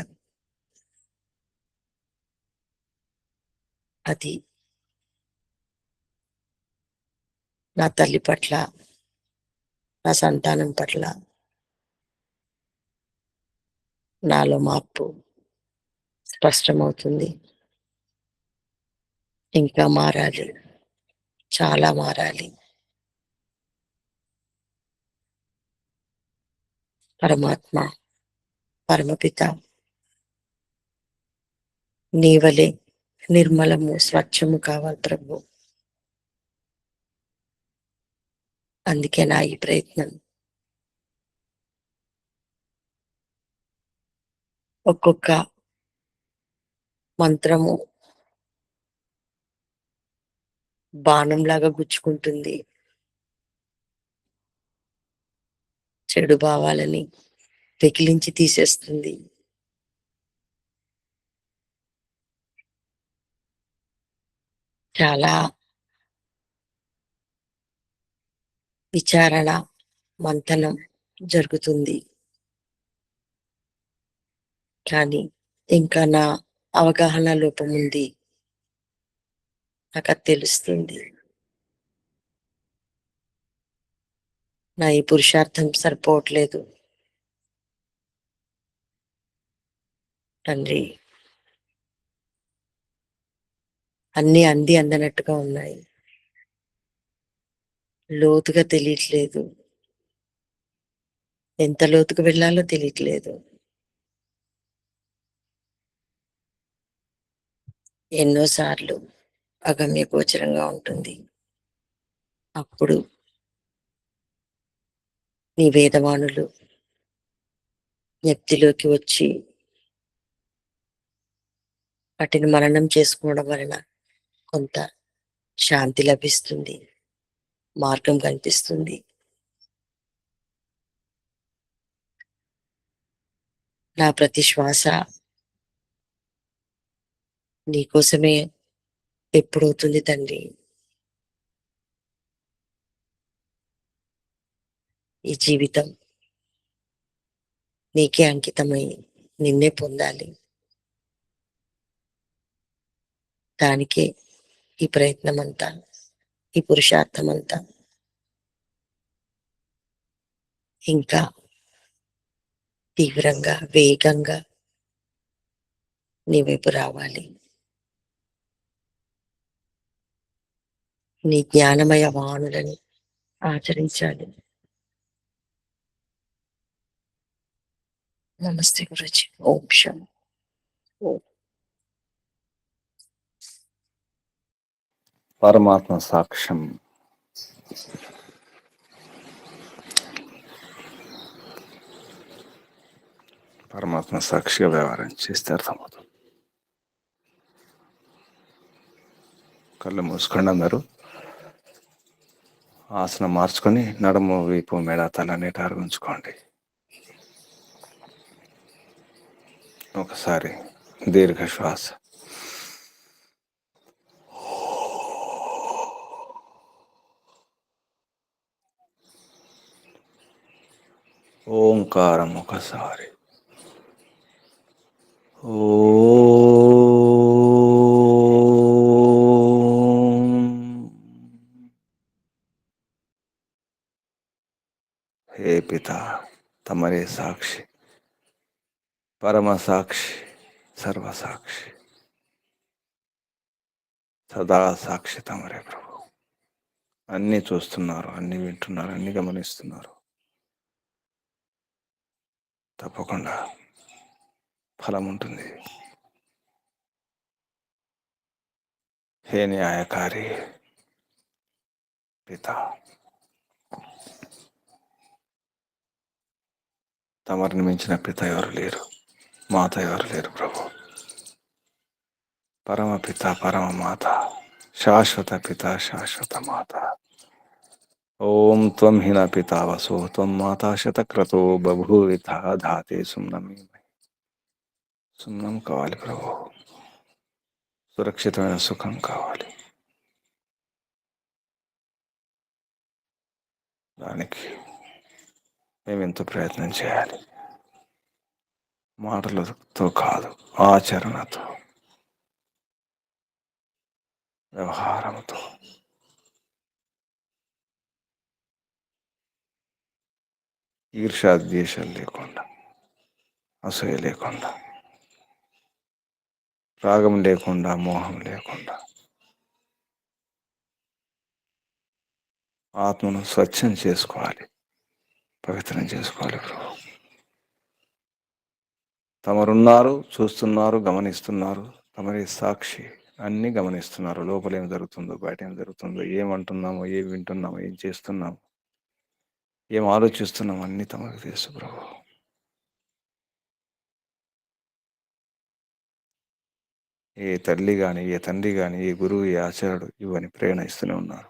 Speaker 4: అది నా తల్లి పట్ల, నా సంతానం పట్ల నాలో మార్పు స్పష్టమవుతుంది. ఇంకా మారాలి, చాలా మారాలి. పరమాత్మ, పరమపిత, నీవలే నిర్మలము, స్వచ్ఛము కావాలి ప్రభు. అందుకే నా ఈ ప్రయత్నం. ఒక్కొక్క మంత్రము బాణంలాగా గుచ్చుకుంటుంది. చెడు భావాలని పెకిలించి తీసేస్తుంది. చాలా విచారణ, మంథనం జరుగుతుంది. కానీ ఇంకా నా అవగాహన లోపం ఉంది. నాకు అది తెలుస్తుంది. నా ఈ పురుషార్థం సరిపోవట్లేదు తండ్రి. అన్నీ అందనట్టుగా ఉన్నాయి. లోతుగా తెలియట్లేదు. ఎంత లోతుకు వెళ్ళాలో తెలియట్లేదు. ఎన్నోసార్లు అగమ్య గోచరంగా ఉంటుంది. అప్పుడు నీ వేదవాణులు జ్ఞప్తిలోకి వచ్చి వాటిని మననం చేసుకోవడం వలన కొంత శాంతి లభిస్తుంది, మార్గం కనిపిస్తుంది. నా ప్రతి శ్వాస నీకోసమే ఎప్పుడవుతుంది తండ్రి. ఈ జీవితం నీకే అంకితమై నిన్నే పొందాలి. దానికే ఈ ప్రయత్నం అంతా, ఈ పురుషార్థం అంతా. ఇంకా తీవ్రంగా, వేగంగా నీ వైపు రావాలి. నీ జ్ఞానమయ వాణులని ఆచరించాలి. నమస్తే గురుజీ. ఓం శాంతి. ఓం.
Speaker 1: పరమాత్మ సాక్ష్యం. పరమాత్మ సాక్షిగా వ్యవహారం చేస్తే అర్థమవుతుంది. కళ్ళు మూసుకోండి అందరూ. ఆసనం మార్చుకొని నడుము, వీపు, మెడ, తల నీటారు ఉంచుకోండి. ఒకసారి దీర్ఘ శ్వాస. ఓంకారం ఒకసారి. హే పితా, తమరే సాక్షి, పరమ సాక్షి, సర్వసాక్షి, సదా సాక్షి తమరే ప్రభు. అన్నీ చూస్తున్నారు, అన్నీ వింటున్నారు, అన్నీ గమనిస్తున్నారు. తప్పకుండా ఫలం ఉంటుంది. హే న్యాయకారి పిత, తమరిని మించిన పిత ఎవరు లేరు, మాత ఎవరు లేరు ప్రభు. పరమ పిత, పరమ మాత, శాశ్వత పిత, శాశ్వత మాత. ఓం త్వం హిన పితా వసో త్వం మాతా శతక్రతో బభూవిత ధాతే సుమ్నమి. సుమ్నం కావాలి ప్రభు, సురక్షితమైన సుఖం కావాలి. దానికి మేము ఎంతో ప్రయత్నం చేయాలి. మాటలతో కాదు, ఆచరణతో, వ్యవహారంతో. ఈర్ష్యాద్వేషాలు లేకుండా, అసూయ లేకుండా, రాగం లేకుండా, మోహం లేకుండా, ఆత్మను స్వచ్ఛం చేసుకోవాలి, పవిత్రం చేసుకోవాలి ప్రభు. తమరున్నారు, చూస్తున్నారు, గమనిస్తున్నారు. తమరి సాక్షి, అన్నీ గమనిస్తున్నారు. లోపల ఏం జరుగుతుందో, బయట ఏం జరుగుతుందో, ఏమంటున్నామో, ఏం వింటున్నామో, ఏం చేస్తున్నామో, ఏం ఆలోచిస్తున్నామో అన్నీ తమకు తెలుసు ప్రభు. ఏ తల్లి కానీ, ఏ తండ్రి కానీ, ఏ గురువు, ఏ ఆచార్యుడు ఇవన్నీ ప్రేరణ ఇస్తూనే ఉన్నారు.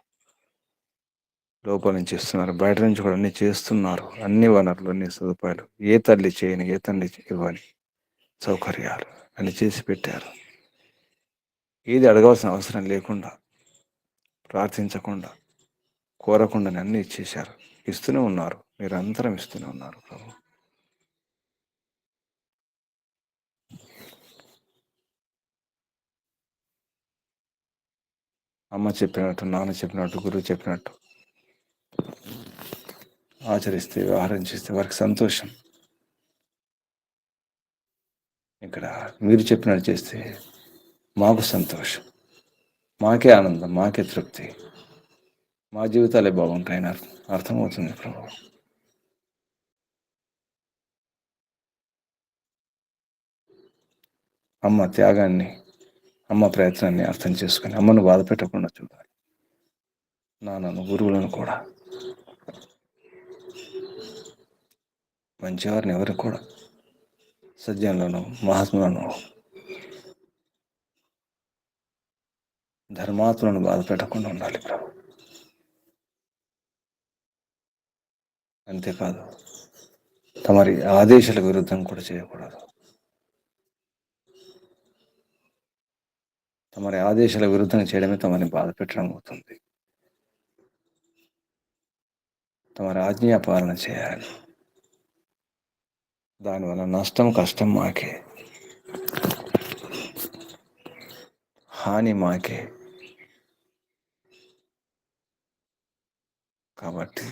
Speaker 1: లోపల నుంచి ఇస్తున్నారు, బయట నుంచి కూడా అన్ని చేస్తున్నారు. అన్ని వనరులు, అన్ని సదుపాయాలు ఏ తల్లి చేయని, ఏ తండ్రి ఇవ్వని సౌకర్యాలు అన్ని చేసి పెట్టారు. ఏది అడగవలసిన అవసరం లేకుండా, ప్రార్థించకుండా, కోరకుండానే అన్ని ఇచ్చేశారు. ఇస్తూనే ఉన్నారు, నిరంతరం ఇస్తూనే ఉన్నారు ప్రభు. అమ్మ చెప్పినట్టు, నాన్న చెప్పినట్టు, గురువు చెప్పినట్టు ఆచరిస్తే, వ్యవహారం చేస్తే వారికి సంతోషం. ఇక్కడ మీరు చెప్పినట్టు చేస్తే మాకు సంతోషం, మాకే ఆనందం, మాకే తృప్తి, మా జీవితాలే బాగుంటాయని అర్థమవుతుంది ప్రభు. అమ్మ త్యాగాన్ని, అమ్మ ప్రయత్నాన్ని అర్థం చేసుకొని అమ్మను బాధ పెట్టకుండా చూడాలి. నాన్నను, గురువులను కూడా, మంచివారిని ఎవరు కూడా, సజ్జనులను, మహాత్ములను, ధర్మాత్మలను బాధ పెట్టకుండా ఉండాలి ప్రభు. అంతేకాదు, తమరి ఆదేశాల విరుద్ధం కూడా చేయకూడదు. తమరి ఆదేశాల విరుద్ధంగా చేయడమే తమని బాధ పెట్టడం అవుతుంది. తమరి ఆజ్ఞాపాలన చేయాలి. దానివల్ల నష్టం కష్టం మాకే, హాని మాకే. కాబట్టి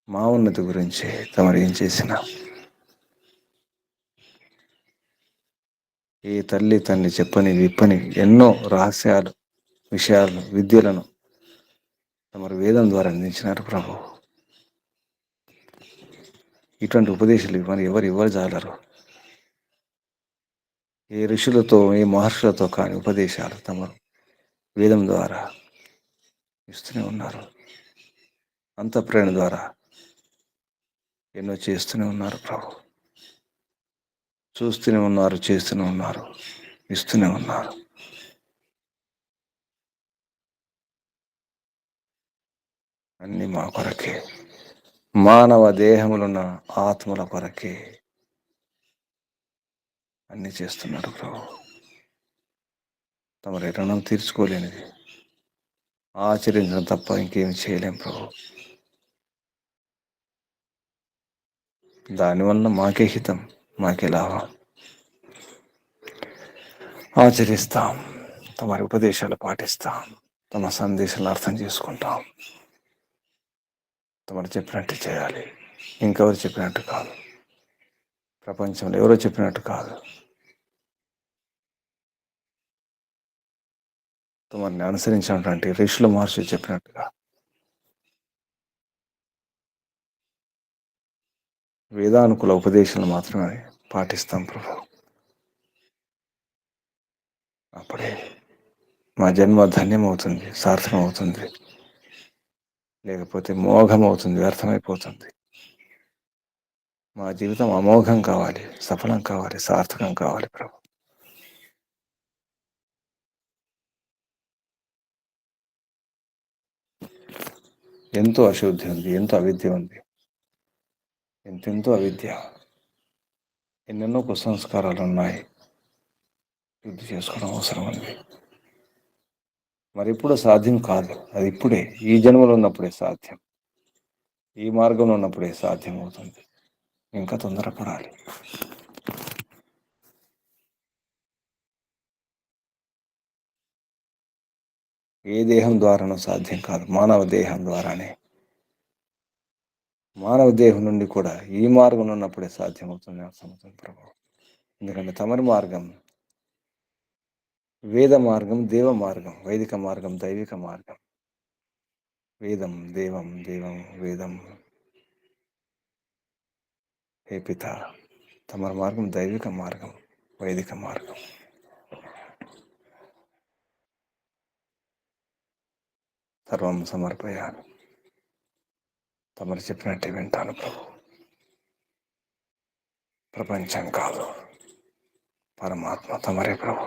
Speaker 1: మా ఉన్నతి గురించి తమరు ఏం చేసినా, ఏ తల్లి తండ్రి చెప్పని విప్పని ఎన్నో రహస్యాలు, విషయాలను, విద్యలను తమరు వేదం ద్వారా అందించినారు ప్రభు. ఇటువంటి ఉపదేశాలు మరి ఎవరు జాలరు. ఏ ఋషులతో ఏ మహర్షులతో కాని ఉపదేశాలు తమరు వేదం ద్వారా ఇస్తూనే ఉన్నారు. అంతఃప్రేరణ ద్వారా ఎన్నో చేస్తూనే ఉన్నారు ప్రభు. చూస్తూనే ఉన్నారు, చేస్తూనే ఉన్నారు, ఇస్తూనే ఉన్నారు. అన్నీ మా కొరకే, మానవ దేహములున్న ఆత్మల కొరకే అన్నీ చేస్తున్నారు ప్రభు. తమరి రుణం తీర్చుకోలేనిది ఆచరించడం తప్ప ఇంకేమి చేయలేం ప్రభు. దానివల్ల మాకే హితం, మాకే లాభం. ఆచరిస్తాం, తమరి ఉపదేశాలు పాటిస్తాం, తమ సందేశాలు అర్థం చేసుకుంటాం. తమరు చెప్పినట్టు చేయాలి, ఇంకెవరు చెప్పినట్టు కాదు, ప్రపంచంలో ఎవరో చెప్పినట్టు కాదు. తమరిని అనుసరించినటువంటి ఋషుల మహర్షులు చెప్పినట్టుగా వేదానుకూల ఉపదేశాలు మాత్రమే పాటిస్తాం ప్రభు. అప్పుడే మా జన్మ ధన్యమవుతుంది, సార్థకమవుతుంది. లేకపోతే మోఘమవుతుంది, వ్యర్థమైపోతుంది. మా జీవితం అమోఘం కావాలి, సఫలం కావాలి, సార్థకం కావాలి ప్రభు. ఎంతో అశుద్ధి ఉంది, ఎంతో అవిద్య ఉంది, ఎంతెంతో అవిద్య, ఎన్నెన్నో కుసంస్కారాలు ఉన్నాయి. శుద్ధి చేసుకోవడం అవసరం ఉంది. మరి ఇప్పుడు సాధ్యం కాదు, అది ఇప్పుడే, ఈ జన్మలో ఉన్నప్పుడే సాధ్యం, ఈ మార్గంలో ఉన్నప్పుడే సాధ్యం అవుతుంది. ఇంకా తొందరపడాలి. ఏ దేహం ద్వారానో సాధ్యం కాదు, మానవ దేహం ద్వారానే. మానవ దేహం నుండి కూడా ఈ మార్గంలో ఉన్నప్పుడే సాధ్యమవుతుంది, అర్థమవుతుంది ప్రభు. ఎందుకంటే తమరి మార్గం వేద మార్గం, దేవ మార్గం, వైదిక మార్గం, దైవిక మార్గం. వేదం దేవం, దేవం వేదం. హే పిత, తమరి మార్గం దైవిక మార్గం, వైదిక మార్గం. సర్వం సమర్పయామి. తమరు చెప్పినట్టే వింటాను ప్రభు. ప్రపంచం కాదు, పరమాత్మ తమరే ప్రభు.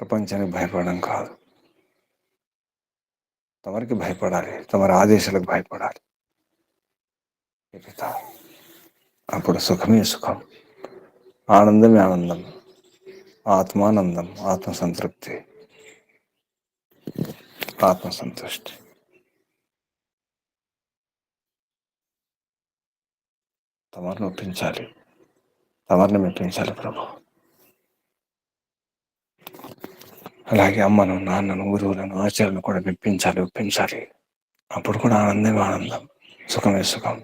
Speaker 1: ప్రపంచానికి భయపడడం కాదు, తమరికి భయపడాలి, తమరి ఆదేశాలకు భయపడాలి. పిత, అప్పుడు సుఖమే సుఖం, ఆనందమే ఆనందం, ఆత్మానందం, ఆత్మసంతృప్తి, ఆత్మసంతుష్టి. తమరిని ఒప్పించాలి, తమరిని మెప్పించాలి ప్రభు. అలాగే అమ్మను, నాన్నను, గురువులను, ఆచార్యులను కూడా మెప్పించాలి, ఒప్పించాలి. అప్పుడు కూడా ఆనందమే ఆనందం, సుఖమే సుఖం.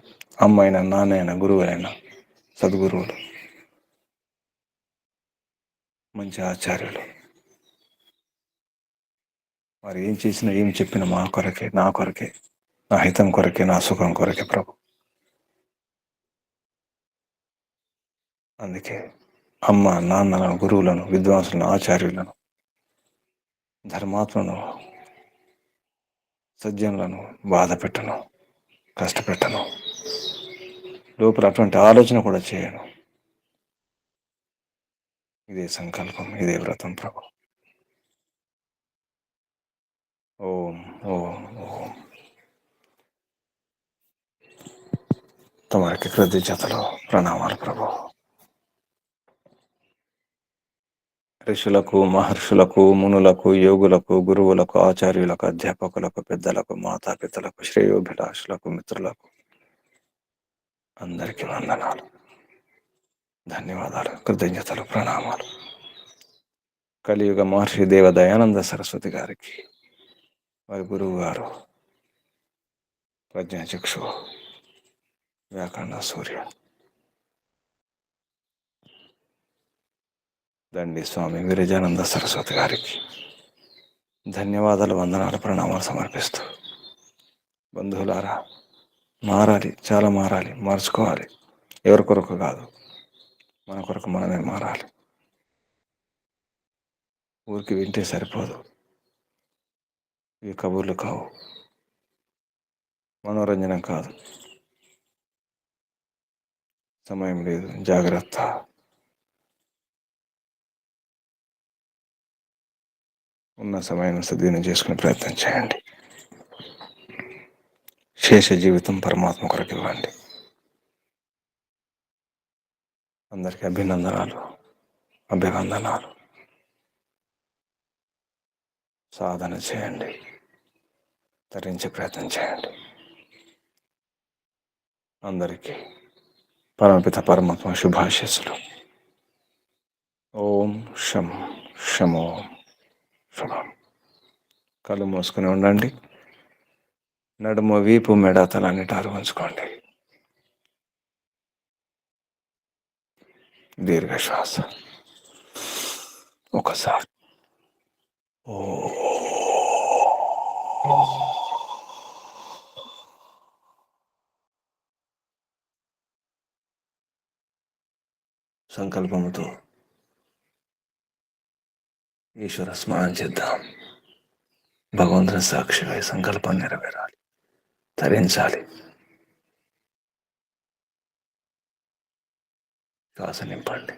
Speaker 1: అమ్మైనా, నాన్నైనా, గురువులైనా, సద్గురువులు, మంచి ఆచార్యులు, వారు ఏం చేసినా ఏం చెప్పినా మా కొరకే, నా కొరకే, నా హితం కొరకే, నా సుఖం కొరకే ప్రభు. అందుకే అమ్మ, నాన్నలను, గురువులను, విద్వాంసులను, ఆచార్యులను, ధర్మాత్మను, సజ్జనులను బాధ పెట్టను, కష్టపెట్టను, లోపల అటువంటి ఆలోచన కూడా చేయను. ఇదే సంకల్పం, ఇదే వ్రతం ప్రభు. ఓం ఓం ఓం. తమరికి కృతజ్ఞతలు, ప్రణామాలు ప్రభు. ఋషులకు, మహర్షులకు, మునులకు, యోగులకు, గురువులకు, ఆచార్యులకు, అధ్యాపకులకు, పెద్దలకు, మాతాపితలకు, శ్రేయోభిలాషులకు, మిత్రులకు అందరికీ వందనాలు, ధన్యవాదాలు, కృతజ్ఞతలు, ప్రణామాలు. కలియుగ మహర్షి దేవ దయానంద సరస్వతి గారికి, వారి గురువు గారు ప్రజ్ఞాచక్షు వ్యాకరణ సూర్య దండి స్వామి విరజానంద సరస్వతి గారికి ధన్యవాదాలు, వందనాలు, ప్రణామాలు సమర్పిస్తూ, బంధువులారా మారాలి, చాలా మారాలి, మార్చుకోవాలి. ఎవరి కొరకు కాదు, మన కొరకు మనమే మారాలి. ఊరికి వింటే సరిపోదు, ఇవి కబుర్లు కావు, మనోరంజనం కాదు. సమయం లేదు, జాగ్రత్త. ఉన్న సమయాన్ని సద్వినియోగం చేసుకునే ప్రయత్నం చేయండి. శేష జీవితం పరమాత్మ కొరకు ఇవ్వండి. అందరికీ అభినందనాలు, అభివందనాలు. సాధన చేయండి, తరించే ప్రయత్నం చేయండి. అందరికీ పరమపిత పరమాత్మ శుభాశీస్సులు. ఓం శం శమో శుభం. కళ్ళు మూసుకుని ఉండండి. నడుము, వీపు, మెడ, తలని టారు ఉంచుకోండి. దీర్ఘ శ్వాస ఒకసారి. సంకల్పముతో ఈశ్వర స్మరణ చేద్దాం. భగవంతుని సాక్షిగా ఈ సంకల్పం నెరవేరాలి, తరించాలి. శ్వాస నింపండి.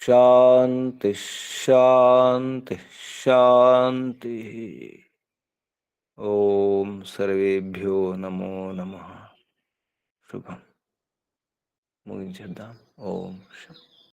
Speaker 1: శాంతి శాంతి శాంతి. ఓం సర్వేభ్యో నమో నమః. శుభం. ముగించేద్దాం. ఓం శం.